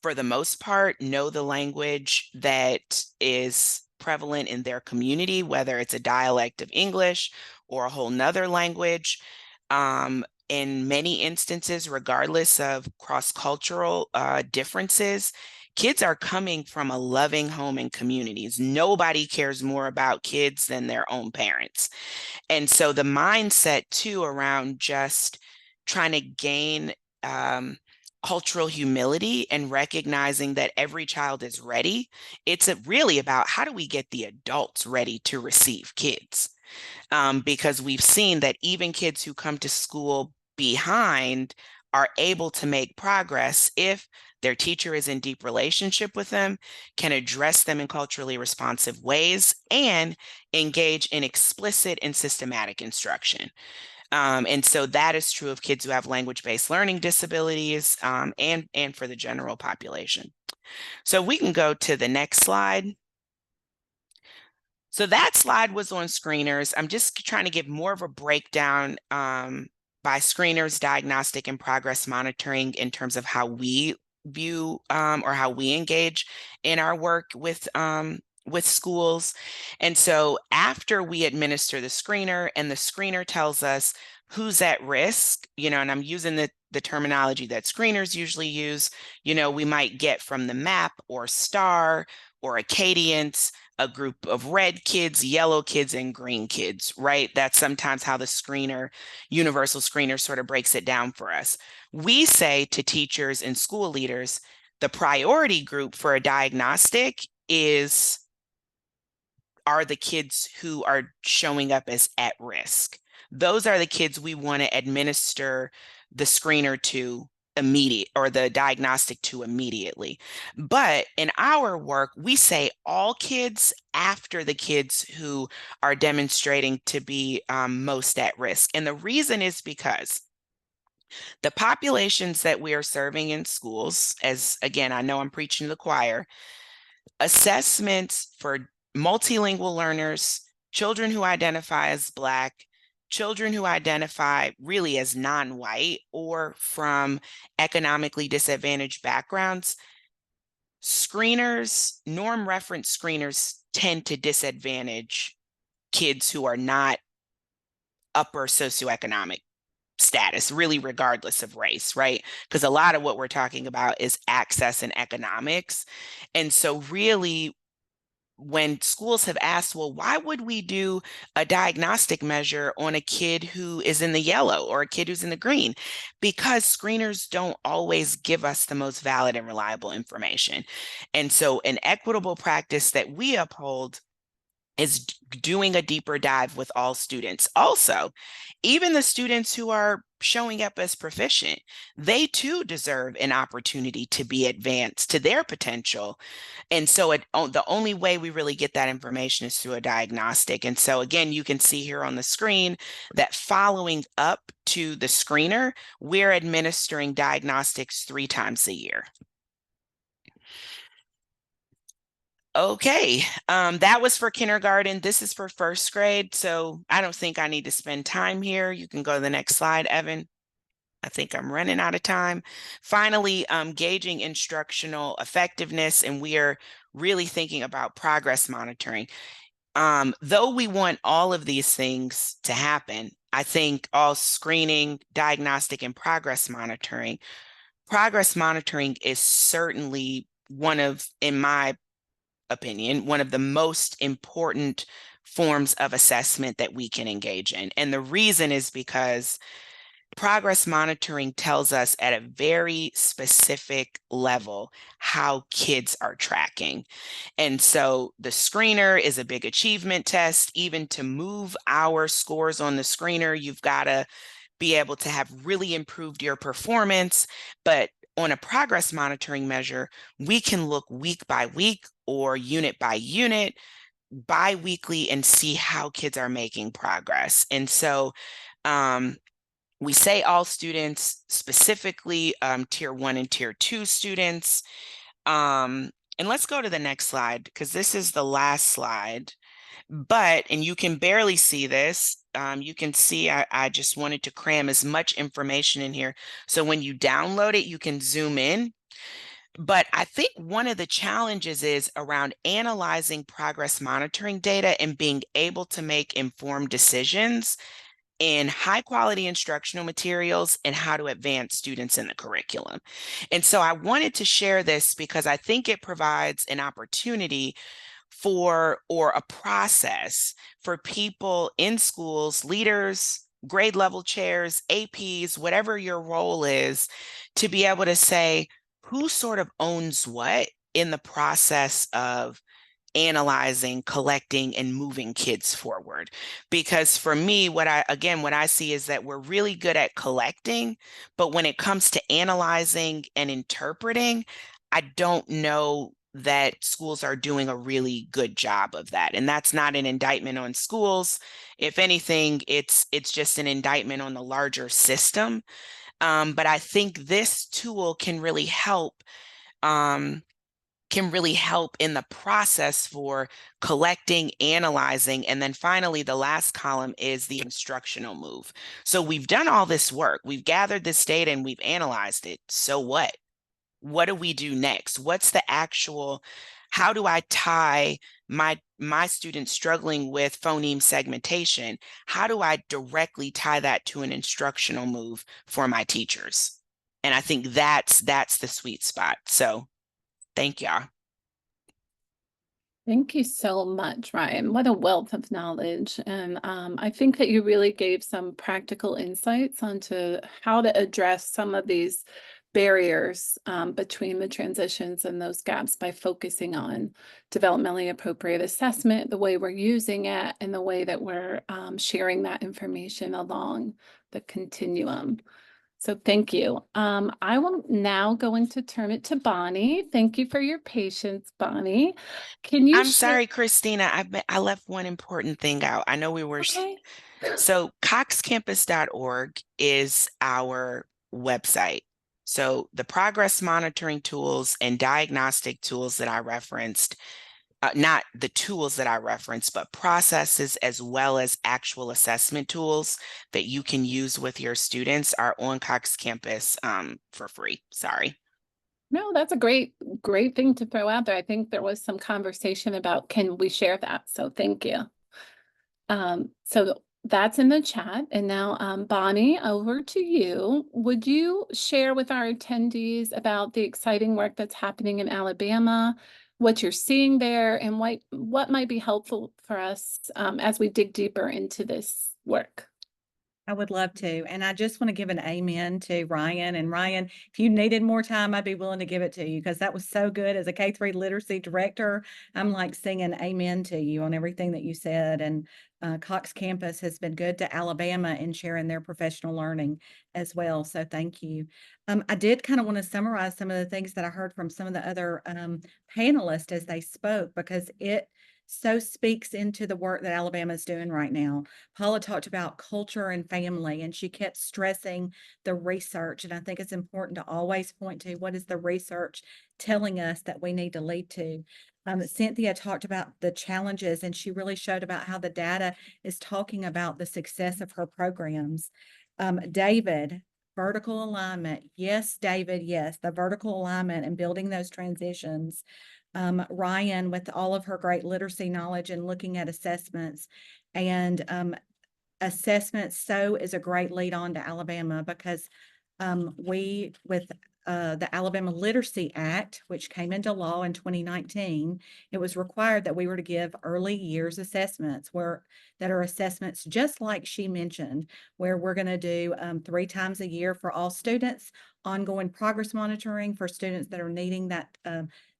for the most part, know the language that is prevalent in their community, whether it's a dialect of English or a whole nother language. In many instances, regardless of cross-cultural differences, kids are coming from a loving home and communities. Nobody cares more about kids than their own parents. And so the mindset too around just trying to gain cultural humility and recognizing that every child is ready. It's really about how do we get the adults ready to receive kids? Because we've seen that even kids who come to school behind are able to make progress if their teacher is in deep relationship with them, can address them in culturally responsive ways, and engage in explicit and systematic instruction. And so that is true of kids who have language-based learning disabilities and for the general population. So we can go to the next slide. So that slide was on screeners. I'm just trying to give more of a breakdown by screeners, diagnostic, and progress monitoring in terms of how we view or how we engage in our work with schools. And so after we administer the screener and the screener tells us who's at risk, and I'm using the terminology that screeners usually use, we might get from the map or star or Acadians, a group of red kids, yellow kids, and green kids, right? That's sometimes how the screener, universal screener, sort of breaks it down for us. We say to teachers and school leaders, the priority group for a diagnostic are the kids who are showing up as at risk. Those are the kids we want to administer the screener to immediate or the diagnostic to immediately. But in our work, we say all kids after the kids who are demonstrating to be most at risk. And the reason is because the populations that we are serving in schools, as again, I know I'm preaching to the choir, assessments for multilingual learners, children who identify as Black, children who identify really as non-white or from economically disadvantaged backgrounds, screeners, norm reference screeners tend to disadvantage kids who are not upper socioeconomic status, really regardless of race, right? Because a lot of what we're talking about is access and economics. And so really, when schools have asked, well, why would we do a diagnostic measure on a kid who is in the yellow or a kid who's in the green? Because screeners don't always give us the most valid and reliable information. And so an equitable practice that we uphold is doing a deeper dive with all students. Also, even the students who are showing up as proficient, they too deserve an opportunity to be advanced to their potential. And so the only way we really get that information is through a diagnostic. And so again, you can see here on the screen that following up to the screener, we're administering diagnostics 3 times a year. Okay, that was for kindergarten. This is for first grade. So I don't think I need to spend time here. You can go to the next slide, Evan. I think I'm running out of time. Finally, gauging instructional effectiveness, and we are really thinking about progress monitoring. Though we want all of these things to happen, I think all screening, diagnostic, and progress monitoring is certainly one of, in my opinion, one of the most important forms of assessment that we can engage in. And the reason is because progress monitoring tells us at a very specific level how kids are tracking. And so the screener is a big achievement test. Even to move our scores on the screener, you've got to be able to have really improved your performance. But on a progress monitoring measure, we can look week by week or unit by unit, bi-weekly, and see how kids are making progress. And so we say all students, specifically tier 1 and tier 2 students. And let's go to the next slide, because this is the last slide. But, and you can barely see this, you can see I just wanted to cram as much information in here. So when you download it, you can zoom in. But I think one of the challenges is around analyzing progress monitoring data and being able to make informed decisions in high quality instructional materials and how to advance students in the curriculum. And so I wanted to share this because I think it provides an opportunity for, or a process for people in schools, leaders, grade level chairs, APs, whatever your role is, to be able to say who sort of owns what in the process of analyzing, collecting, and moving kids forward. Because for me, what I see is that we're really good at collecting, but when it comes to analyzing and interpreting, I don't know that schools are doing a really good job of that. And that's not an indictment on schools. If anything, it's just an indictment on the larger system. But I think this tool can really help in the process for collecting, analyzing, and then finally, the last column is the instructional move. So we've done all this work, we've gathered this data and we've analyzed it. So what? What do we do next? What's the actual, how do I tie my students struggling with phoneme segmentation? How do I directly tie that to an instructional move for my teachers? And I think that's the sweet spot. So thank y'all. Thank you so much, Ryan. What a wealth of knowledge. And I think that you really gave some practical insights onto how to address some of these barriers between the transitions and those gaps by focusing on developmentally appropriate assessment, the way we're using it, and the way that we're sharing that information along the continuum. So thank you. I will now going to turn it to Bonnie. Thank you for your patience, Bonnie. Can you I'm share? sorry, Christina. I left one important thing out. I know we were. Okay. So coxcampus.org is our website. So the progress monitoring tools and diagnostic tools that I referenced, not the tools that I referenced, but processes as well as actual assessment tools that you can use with your students are on Cox Campus for free. Sorry. No, that's a great thing to throw out there. I think there was some conversation about can we share that? So thank you. So that's in the chat. And now, Bonnie, over to you. Would you share with our attendees about the exciting work that's happening in Alabama, what you're seeing there, and what might be helpful for us as we dig deeper into this work? I would love to. And I just want to give an amen to Ryan. And Ryan, if you needed more time, I'd be willing to give it to you because that was so good. As a K-3 literacy director, I'm like singing amen to you on everything that you said. And Cox Campus has been good to Alabama in sharing their professional learning as well. So thank you. I did kind of want to summarize some of the things that I heard from some of the other panelists as they spoke, because it so speaks into the work that Alabama is doing right now. Paula talked about culture and family, and she kept stressing the research. And I think it's important to always point to what is the research telling us that we need to lead to. Cynthia talked about the challenges, and she really showed about how the data is talking about the success of her programs. David, vertical alignment. Yes, David, yes, the vertical alignment and building those transitions. Ryan, with all of her great literacy knowledge and looking at assessments, and assessments so is a great lead on to Alabama, because we, with the Alabama Literacy Act, which came into law in 2019, it was required that we were to give early years assessments that are assessments just like she mentioned, where we're going to do 3 times a year for all students, ongoing progress monitoring for students that are needing that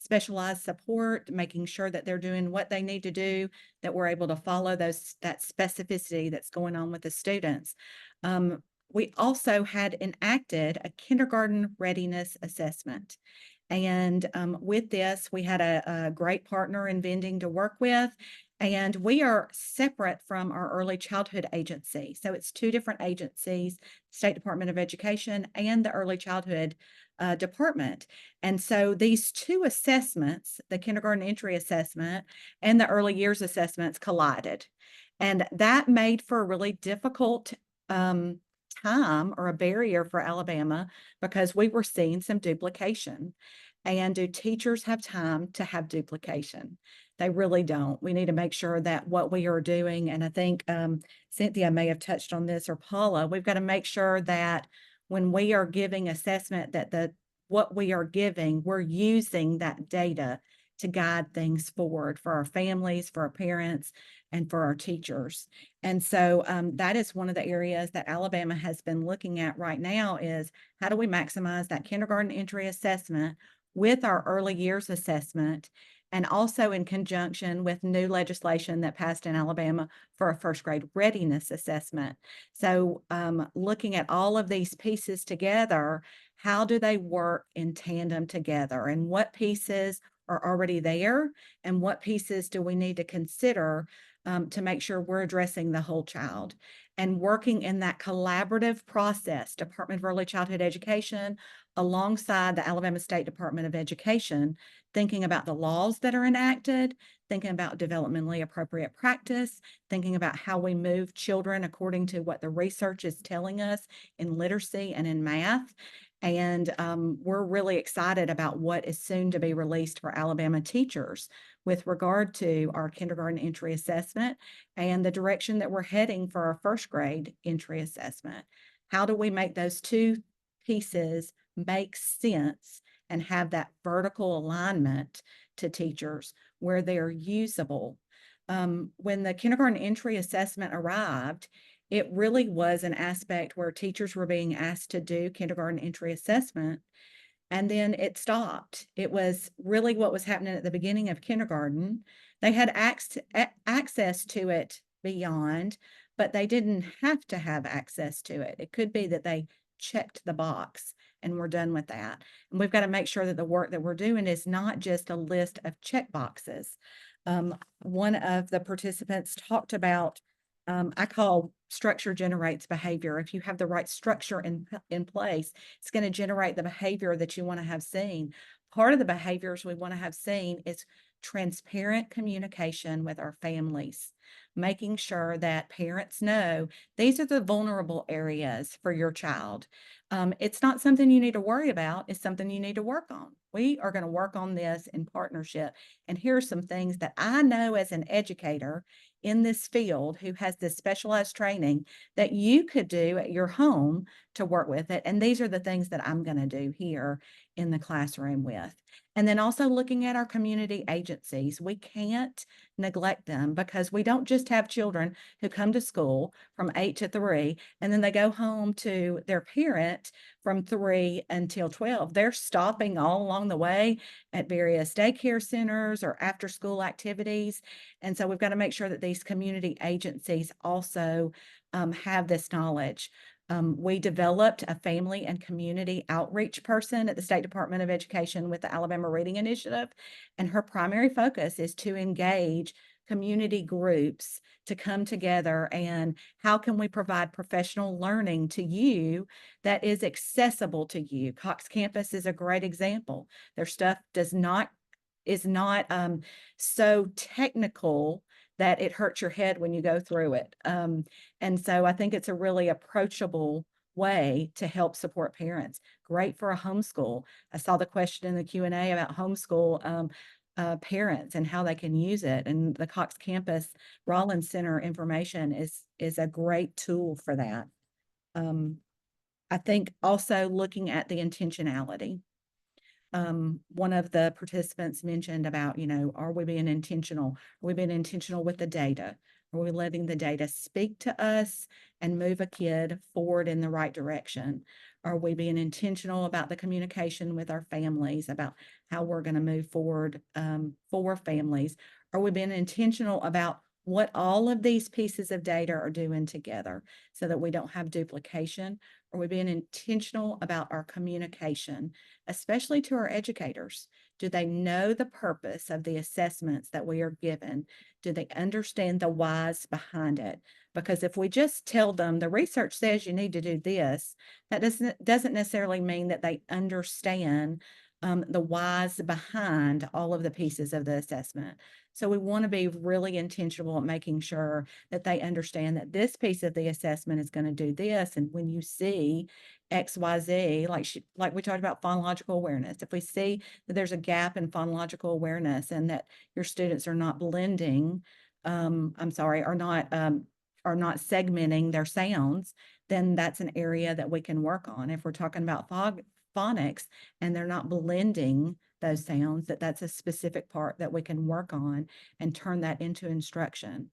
specialized support, making sure that they're doing what they need to do, that we're able to follow that specificity that's going on with the students. We also had enacted a kindergarten readiness assessment. And with this, we had a great partner in vending to work with. And we are separate from our early childhood agency. So it's 2 different agencies, State Department of Education and the early childhood department. And so these 2 assessments, the kindergarten entry assessment and the early years assessments, collided. And that made for a really difficult time or a barrier for Alabama, because we were seeing some duplication. And do teachers have time to have duplication? They really don't. We need to make sure that what we are doing, and I think Cynthia may have touched on this, or Paula, we've got to make sure that when we are giving assessment, that what we are giving, we're using that data to guide things forward for our families, for our parents, and for our teachers. And so that is one of the areas that Alabama has been looking at right now, is how do we maximize that kindergarten entry assessment with our early years assessment, and also in conjunction with new legislation that passed in Alabama for a first grade readiness assessment. So looking at all of these pieces together, how do they work in tandem together, and what pieces are already there, and what pieces do we need to consider to make sure we're addressing the whole child, and working in that collaborative process, Department of Early Childhood Education, alongside the Alabama State Department of Education, thinking about the laws that are enacted, thinking about developmentally appropriate practice, thinking about how we move children according to what the research is telling us in literacy and in math. And we're really excited about what is soon to be released for Alabama teachers with regard to our kindergarten entry assessment and the direction that we're heading for our first grade entry assessment. How do we make those 2 pieces make sense and have that vertical alignment to teachers where they're usable? When the kindergarten entry assessment arrived, it really was an aspect where teachers were being asked to do kindergarten entry assessment, and then it stopped. It was really what was happening at the beginning of kindergarten. They had access to it beyond, but they didn't have to have access to it. It could be that they checked the box and we're done with that. And we've got to make sure that the work that we're doing is not just a list of check boxes. One of the participants talked about, I call structure generates behavior. If you have the right structure in place, it's going to generate the behavior that you want to have seen. Part of the behaviors we want to have seen is transparent communication with our families, making sure that parents know these are the vulnerable areas for your child. It's not something you need to worry about, it's something you need to work on. We are going to work on this in partnership. And here are some things that I know as an educator in this field who has this specialized training that you could do at your home to work with it. And these are the things that I'm going to do here in the classroom with. And then also looking at our community agencies. We can't neglect them because we don't just have children who come to school from 8 to 3 and then they go home to their parent from 3 until 12. They're stopping all along the way at various daycare centers or after school activities. And so we've got to make sure that these community agencies also have this knowledge. We developed a family and community outreach person at the State Department of Education with the Alabama Reading Initiative, and her primary focus is to engage community groups to come together and how can we provide professional learning to you that is accessible to you. Cox Campus is a great example. Their stuff is not so technical that it hurts your head when you go through it. And so I think it's a really approachable way to help support parents. Great for a homeschool. I saw the question in the Q&A about homeschool parents and how they can use it. And the Cox Campus Rollins Center information is a great tool for that. I think also looking at the intentionality. One of the participants mentioned about, are we being intentional? Are we being intentional with the data? Are we letting the data speak to us and move a kid forward in the right direction? Are we being intentional about the communication with our families, about how we're going to move forward for families? Are we being intentional about what all of these pieces of data are doing together so that we don't have duplication? Are we being intentional about our communication, especially to our educators? Do they know the purpose of the assessments that we are given? Do they understand the whys behind it? Because if we just tell them the research says you need to do this, that doesn't necessarily mean that they understand the whys behind all of the pieces of the assessment. So we want to be really intentional at making sure that they understand that this piece of the assessment is going to do this. And when you see XYZ, like we talked about phonological awareness, if we see that there's a gap in phonological awareness and that your students are not blending, are not segmenting their sounds, then that's an area that we can work on. If we're talking about phonics and they're not blending those sounds, that's a specific part that we can work on and turn that into instruction.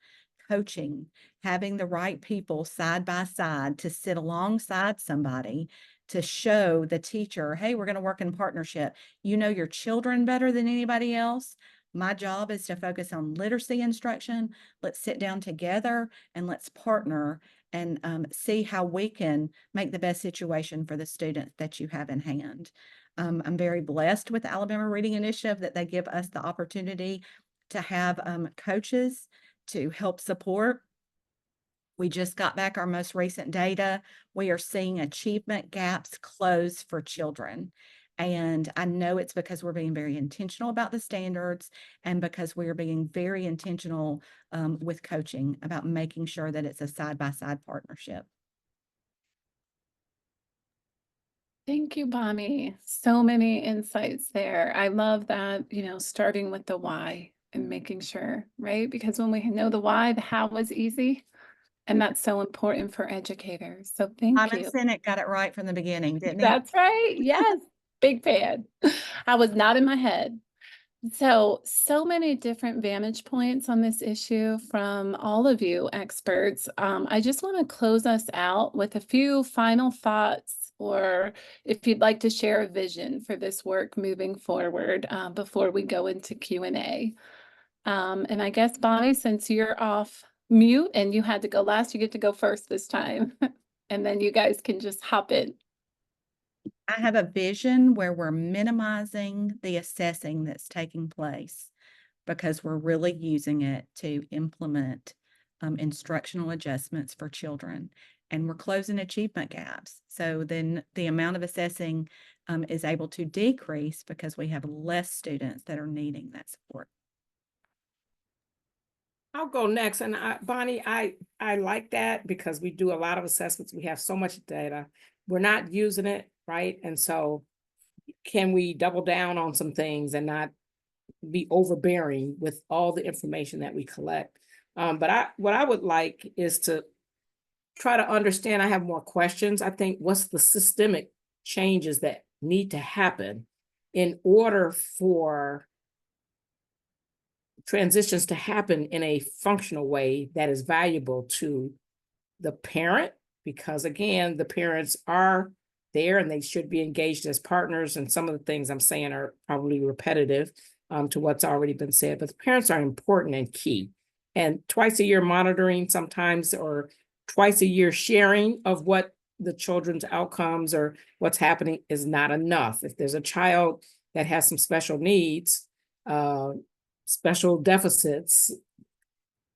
Coaching, having the right people side by side to sit alongside somebody to show the teacher, hey, we're going to work in partnership. You know your children better than anybody else. My job is to focus on literacy instruction. Let's sit down together and let's partner and see how we can make the best situation for the students that you have in hand. I'm very blessed with the Alabama Reading Initiative that they give us the opportunity to have coaches to help support. We just got back our most recent data. We are seeing achievement gaps close for children. And I know it's because we're being very intentional about the standards and because we are being very intentional with coaching about making sure that it's a side-by-side partnership. Thank you, Bonnie. So many insights there. I love that, starting with the why and making sure, right? Because when we know the why, the how was easy. And that's so important for educators. So thank Simon you. Sinek got it right from the beginning, didn't he? That's right. Yes. Big fan. I was not in my head. So many different vantage points on this issue from all of you experts. I just want to close us out with a few final thoughts, or if you'd like to share a vision for this work moving forward before we go into Q&A. And I guess, Bonnie, since you're off mute and you had to go last, you get to go first this time. And then you guys can just hop in. I have a vision where we're minimizing the assessing that's taking place because we're really using it to implement instructional adjustments for children. And we're closing achievement gaps. So then the amount of assessing is able to decrease because we have less students that are needing that support. I'll go next. And Bonnie, I like that because we do a lot of assessments. We have so much data. We're not using it, right? And so can we double down on some things and not be overbearing with all the information that we collect? But what I would like is to try to understand. I have more questions. I think what's the systemic changes that need to happen in order for transitions to happen in a functional way that is valuable to the parent, because again, the parents are there and they should be engaged as partners. And some of the things I'm saying are probably repetitive to what's already been said, but the parents are important and key. And twice a year monitoring sometimes, or twice a year sharing of what the children's outcomes or what's happening is not enough. If there's a child that has some special needs, special deficits,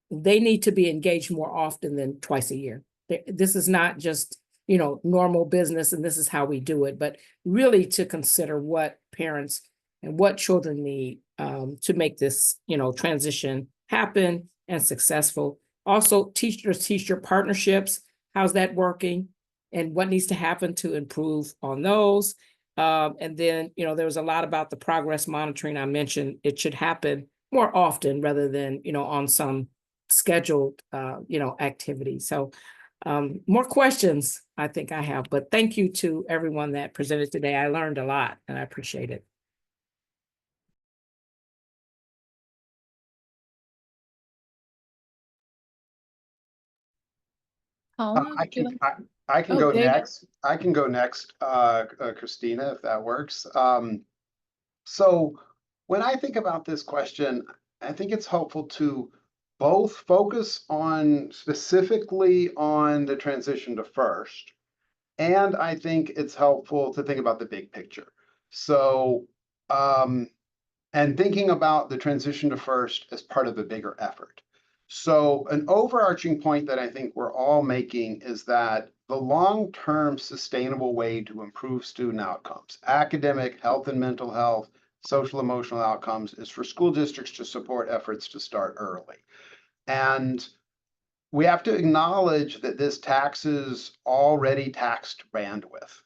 they need to be engaged more often than twice a year. This is not just, normal business and this is how we do it, but really to consider what parents and what children need to make this, transition happen and successful. Also, teacher partnerships, how's that working? And what needs to happen to improve on those? And then, there was a lot about the progress monitoring. I mentioned it should happen more often rather than, on some scheduled, activity. So more questions I think I have, but thank you to everyone that presented today. I learned a lot and I appreciate it. Paula, I do you can like- I can Oh, go David. next. I can go next, Christina, if that works. So when I think about this question, I think it's helpful to both focus on specifically on the transition to first, and I think it's helpful to think about the big picture. So, and thinking about the transition to first as part of a bigger effort. So an overarching point that I think we're all making is that the long-term sustainable way to improve student outcomes, academic, health and mental health, social emotional outcomes, is for school districts to support efforts to start early. And we have to acknowledge that this taxes already taxed bandwidth,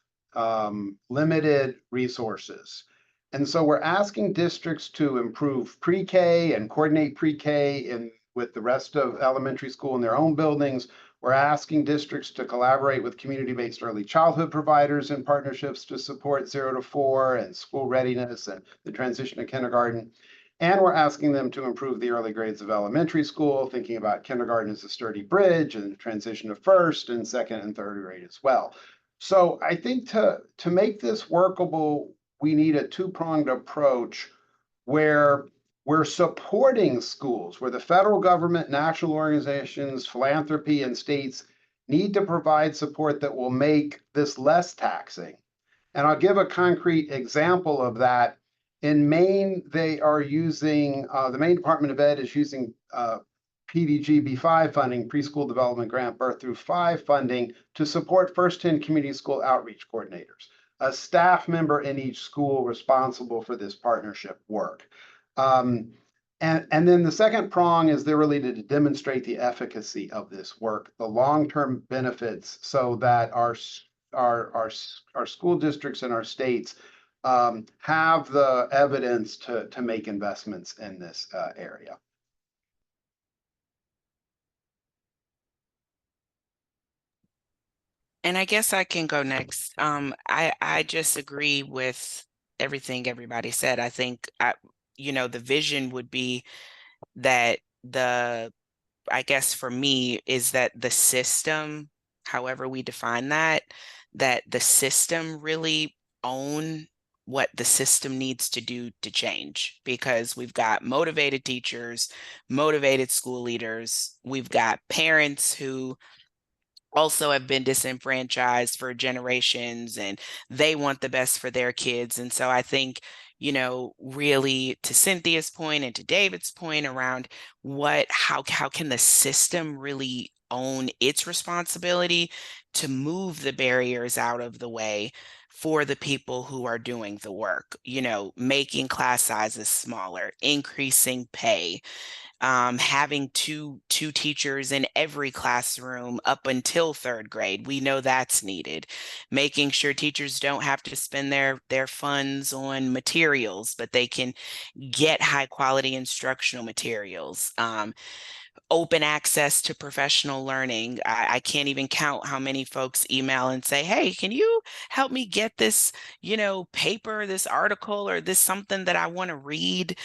limited resources. And so we're asking districts to improve pre-K and coordinate pre-K with the rest of elementary school in their own buildings. We're asking districts to collaborate with community-based early childhood providers in partnerships to support 0 to 4 and school readiness and the transition to kindergarten. And we're asking them to improve the early grades of elementary school, thinking about kindergarten as a sturdy bridge and transition to first and second and third grade as well. So I think to make this workable, we need a two-pronged approach where we're supporting schools, where the federal government, national organizations, philanthropy, and states need to provide support that will make this less taxing. And I'll give a concrete example of that. In Maine, they are using, the Maine Department of Ed is using PDGB5 funding, Preschool Development Grant Birth Through 5 funding, to support First 10 community school outreach coordinators, a staff member in each school responsible for this partnership work. And then the second prong is they're really to demonstrate the efficacy of this work, the long-term benefits, so that our school districts and our states have the evidence to make investments in this area. And I guess I can go next. I just agree with everything everybody said. I think the vision would be that I guess for me is that the system, however we define that the system really own what the system needs to do to change, because we've got motivated teachers, motivated school leaders, we've got parents who also have been disenfranchised for generations, and they want the best for their kids. And so I think, really, to Cynthia's point and to David's point around how can the system really own its responsibility to move the barriers out of the way for the people who are doing the work, making class sizes smaller, increasing pay, having two teachers in every classroom up until third grade. We know that's needed. Making sure teachers don't have to spend their funds on materials, but they can get high quality instructional materials. Open access to professional learning. I can't even count how many folks email and say, hey, can you help me get this, paper, this article, or this something that I want to read?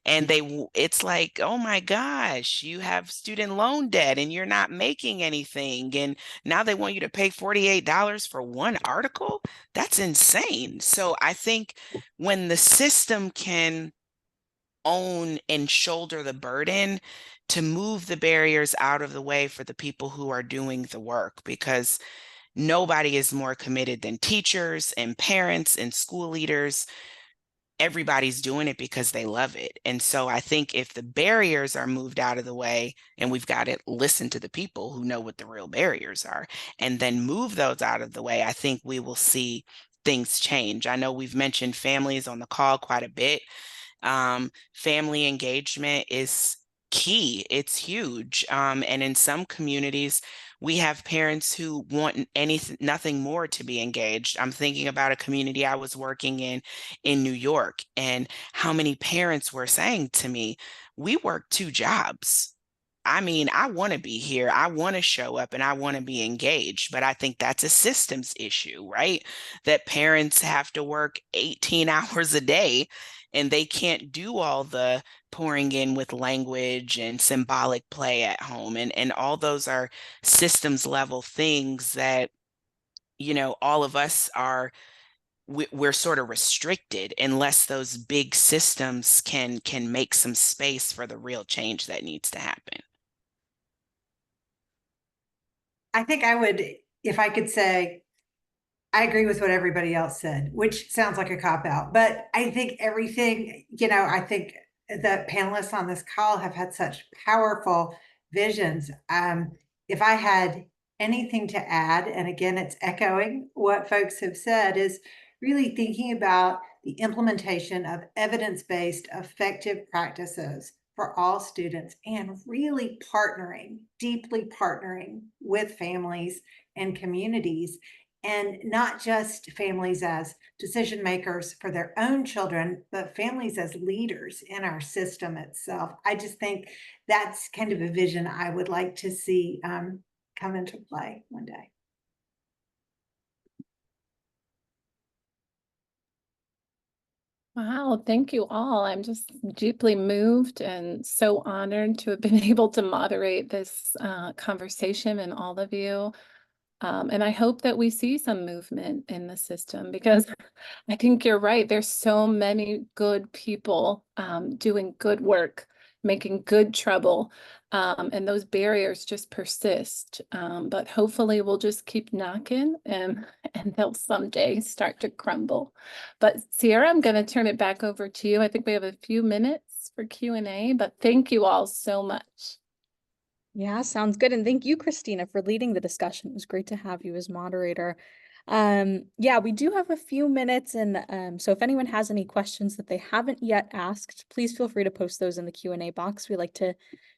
And it's like, oh my gosh, you have student loan debt and you're not making anything. And now they want you to pay $48 for one article. That's insane. So I think when the system can own and shoulder the burden to move the barriers out of the way for the people who are doing the work, because nobody is more committed than teachers and parents and school leaders. Everybody's doing it because they love it. And so I think if the barriers are moved out of the way, and we've got to listen to the people who know what the real barriers are and then move those out of the way, I think we will see things change. I know we've mentioned families on the call quite a bit. Family engagement is key. It's huge. And in some communities, we have parents who want nothing more to be engaged. I'm thinking about a community I was working in New York, and how many parents were saying to me, we work 2 jobs. I mean, I want to be here. I want to show up and I want to be engaged. But I think that's a systems issue, right? That parents have to work 18 hours a day and they can't do all the pouring in with language and symbolic play at home. And all those are systems level things that, all of us we're sort of restricted unless those big systems can make some space for the real change that needs to happen. I think I would, if I could say, I agree with what everybody else said, which sounds like a cop out, but I think everything, I think the panelists on this call have had such powerful visions. If I had anything to add, and again, it's echoing what folks have said, is really thinking about the implementation of evidence-based effective practices for all students, and really deeply partnering with families and communities, and not just families as decision makers for their own children, but families as leaders in our system itself. I just think that's kind of a vision I would like to see come into play one day. Wow, thank you all. I'm just deeply moved and so honored to have been able to moderate this conversation and all of you. And I hope that we see some movement in the system, because I think you're right. There's so many good people doing good work, making good trouble, and those barriers just persist. But hopefully we'll just keep knocking and they'll someday start to crumble. But Sierra, I'm going to turn it back over to you. I think we have a few minutes for Q&A, but thank you all so much. Yeah, sounds good. And thank you, Christina, for leading the discussion. It was great to have you as moderator. Yeah, we do have a few minutes, and so if anyone has any questions that they haven't yet asked, please feel free to post those in the Q&A box. We like to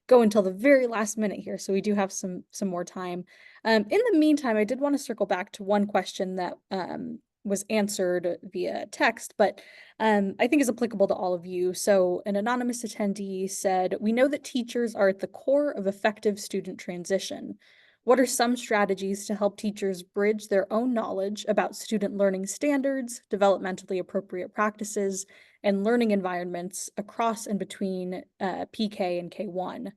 go until the very last minute here, so we do have some more time. In the meantime, I did want to circle back to one question that was answered via text, but I think is applicable to all of you. So an anonymous attendee said, we know that teachers are at the core of effective student transition. What are some strategies to help teachers bridge their own knowledge about student learning standards, developmentally appropriate practices, and learning environments across and between PK and K1?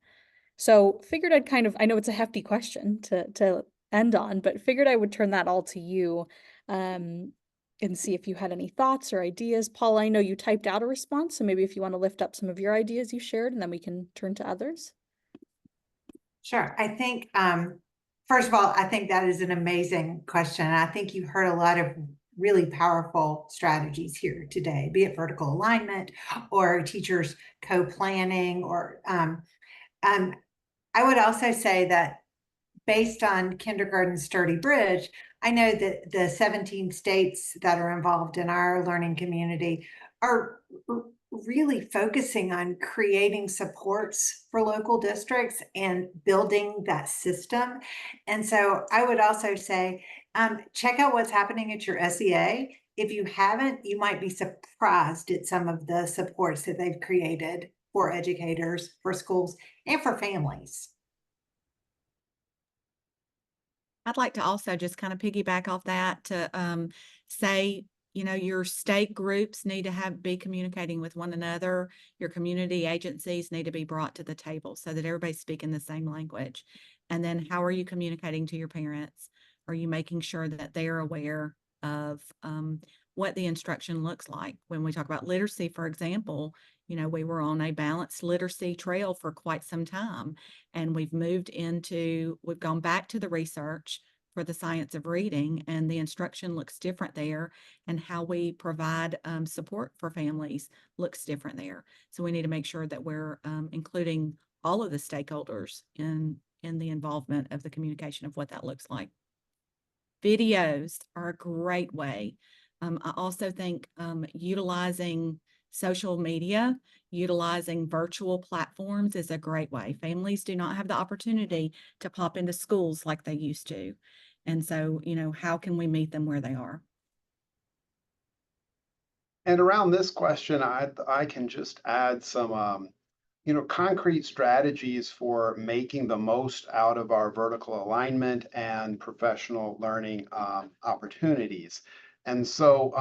So figured I'd I know it's a hefty question to end on, but figured I would turn that all to you and see if you had any thoughts or ideas. Paul, I know you typed out a response, so maybe if you want to lift up some of your ideas you shared, and then we can turn to others. Sure. I think First of all, I think that is an amazing question. I think you heard a lot of really powerful strategies here today, be it vertical alignment or teachers co-planning or I would also say that based on Kindergarten Sturdy Bridge, I know that the 17 states that are involved in our learning community are really focusing on creating supports for local districts and building that system. And so I would also say, check out what's happening at your SEA. If you haven't, you might be surprised at some of the supports that they've created for educators, for schools, and for families. I'd like to also just kind of piggyback off that to say, you know, your state groups need to be communicating with one another. Your community agencies need to be brought to the table so that everybody's speaking the same language. And then how are you communicating to your parents? Are you making sure that they're aware of what the instruction looks like? When we talk about literacy, for example, you know, we were on a balanced literacy trail for quite some time, and we've gone back to the research for the science of reading, and the instruction looks different there, and how we provide support for families looks different there. So we need to make sure that we're including all of the stakeholders in the involvement of the communication of what that looks like. Videos are a great way. I also think utilizing social media, utilizing virtual platforms is a great way. Families do not have the opportunity to pop into schools like they used to. And so, you know, how can we meet them where they are? And around this question, I can just add some, you know, concrete strategies for making the most out of our vertical alignment and professional learning opportunities. And so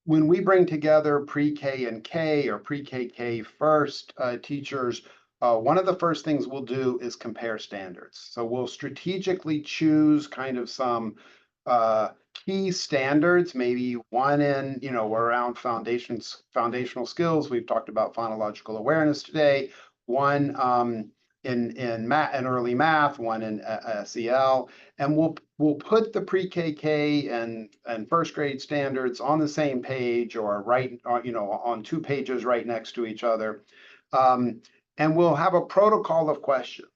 when we bring together pre-K and K or pre-K first teachers, one of the first things we'll do is compare standards. So we'll strategically choose kind of some key standards, maybe one in, you know, around foundational skills. We've talked about phonological awareness today. One in early math, one in SEL, and we'll put the pre-K and first grade standards on the same page or you know, on 2 pages right next to each other, and we'll have a protocol of questions.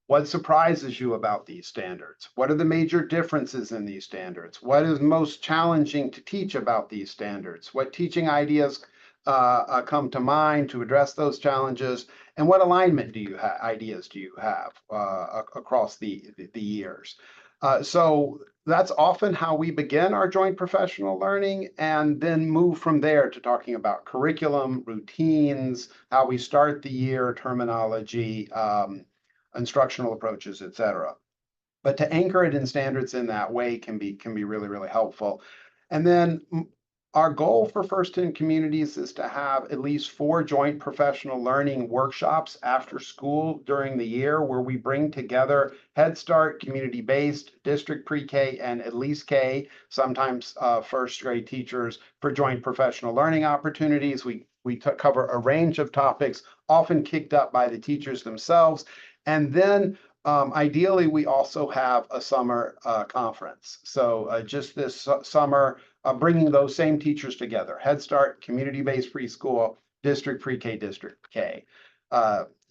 What surprises you about these standards? What are the major differences in these standards? What is most challenging to teach about these standards? What teaching ideas come to mind to address those challenges? And what alignment ideas do you have across the years? So that's often how we begin our joint professional learning, and then move from there to talking about curriculum, routines, how we start the year, terminology, instructional approaches, et cetera. But to anchor it in standards in that way can be really, really helpful. And then our goal for First 10 Communities is to have at least 4 joint professional learning workshops after school during the year, where we bring together Head Start, community-based, district pre-K, and at least K, sometimes first grade teachers, for joint professional learning opportunities. We cover a range of topics, often kicked up by the teachers themselves. And then ideally, we also have a summer conference. So just this summer, bringing those same teachers together: Head Start, community-based preschool, district pre-K, district K.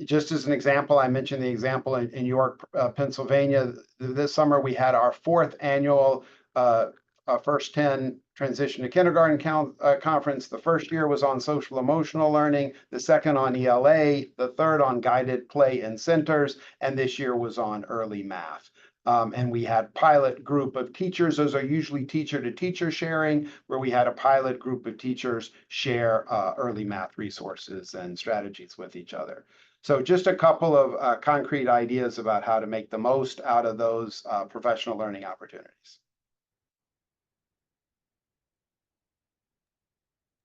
Just as an example, I mentioned the example in York, Pennsylvania. This summer, we had our 4th annual First 10 Transition to Kindergarten Conference. The first year was on social emotional learning, the second on ELA, the third on guided play in centers, and this year was on early math. And we had pilot group of teachers. Those are usually teacher to teacher sharing, where we had a pilot group of teachers share early math resources and strategies with each other. So just a couple of concrete ideas about how to make the most out of those professional learning opportunities.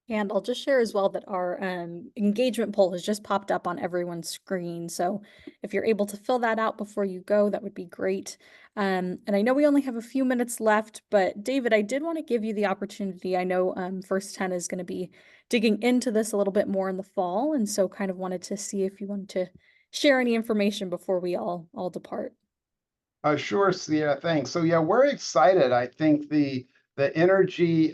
And I'll just share as well that our engagement poll has just popped up on everyone's screen. So if you're able to fill that out before you go, that would be great. And I know we only have a few minutes left, but David, I did want to give you the opportunity. I know First 10 is going to be digging into this a little bit more in the fall, and so kind of wanted to see if you wanted to share any information before we all depart. Sure, Sierra, thanks. So yeah, we're excited. I think the energy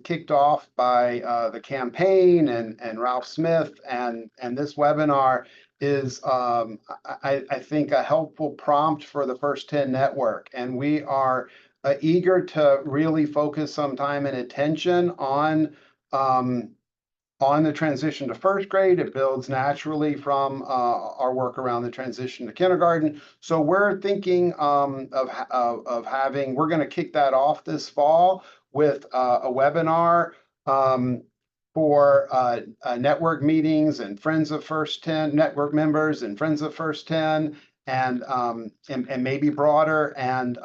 kicked off by the campaign and Ralph Smith and this webinar is I think a helpful prompt for the First 10 network. And we are eager to really focus some time and attention on the transition to first grade. It builds naturally from our work around the transition to kindergarten. So we're thinking of having, we're going to kick that off this fall with a webinar for network meetings and Friends of First 10, network members and Friends of First 10, and maybe broader, and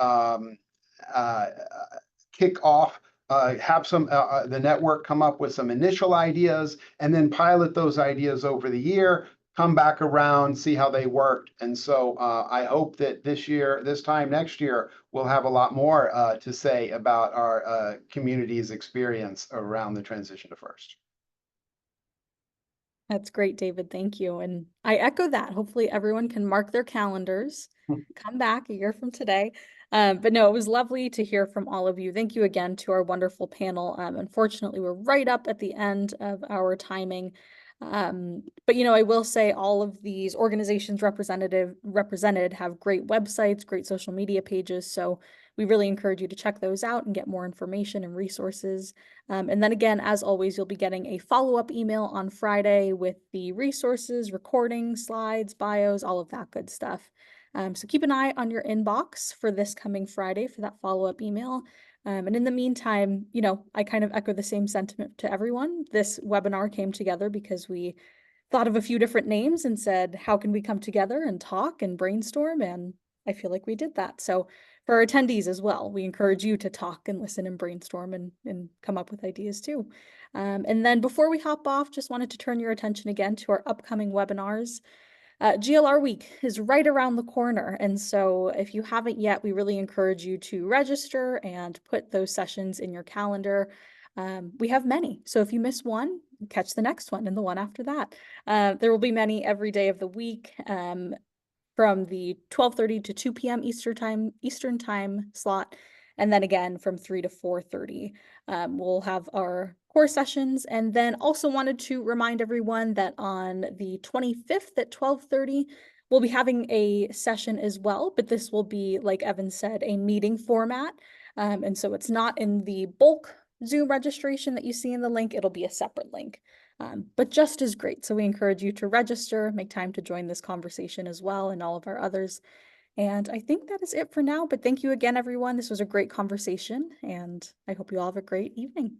kick off have the network come up with some initial ideas and then pilot those ideas over the year, come back around, see how they worked. And so I hope that this time next year, we'll have a lot more to say about our community's experience around the transition to first. That's great, David. Thank you. And I echo that. Hopefully everyone can mark their calendars, come back a year from today. But no, it was lovely to hear from all of you. Thank you again to our wonderful panel. Unfortunately, we're right up at the end of our timing. But I will say all of these organizations represented have great websites, great social media pages. So we really encourage you to check those out and get more information and resources. And then again, as always, you'll be getting a follow-up email on Friday with the resources, recordings, slides, bios, all of that good stuff. So keep an eye on your inbox for this coming Friday for that follow-up email. And in the meantime, I kind of echo the same sentiment to everyone. This webinar came together because we thought of a few different names and said, how can we come together and talk and brainstorm? And I feel like we did that. So for our attendees as well, we encourage you to talk and listen and brainstorm and come up with ideas too. And then before we hop off, just wanted to turn your attention again to our upcoming webinars. GLR Week is right around the corner. And so if you haven't yet, we really encourage you to register and put those sessions in your calendar. We have many. So if you miss one, catch the next one and the one after that. There will be many every day of the week. From the 12:30 to 2 p.m. Eastern time slot, and then again from 3 to 4:30. We'll have our core sessions, and then also wanted to remind everyone that on the 25th at 12:30, we'll be having a session as well, but this will be, like Evan said, a meeting format. And so it's not in the bulk Zoom registration that you see in the link, it'll be a separate link. But just as great. So we encourage you to register, make time to join this conversation as well, and all of our others. And I think that is it for now, but thank you again, everyone. This was a great conversation, and I hope you all have a great evening.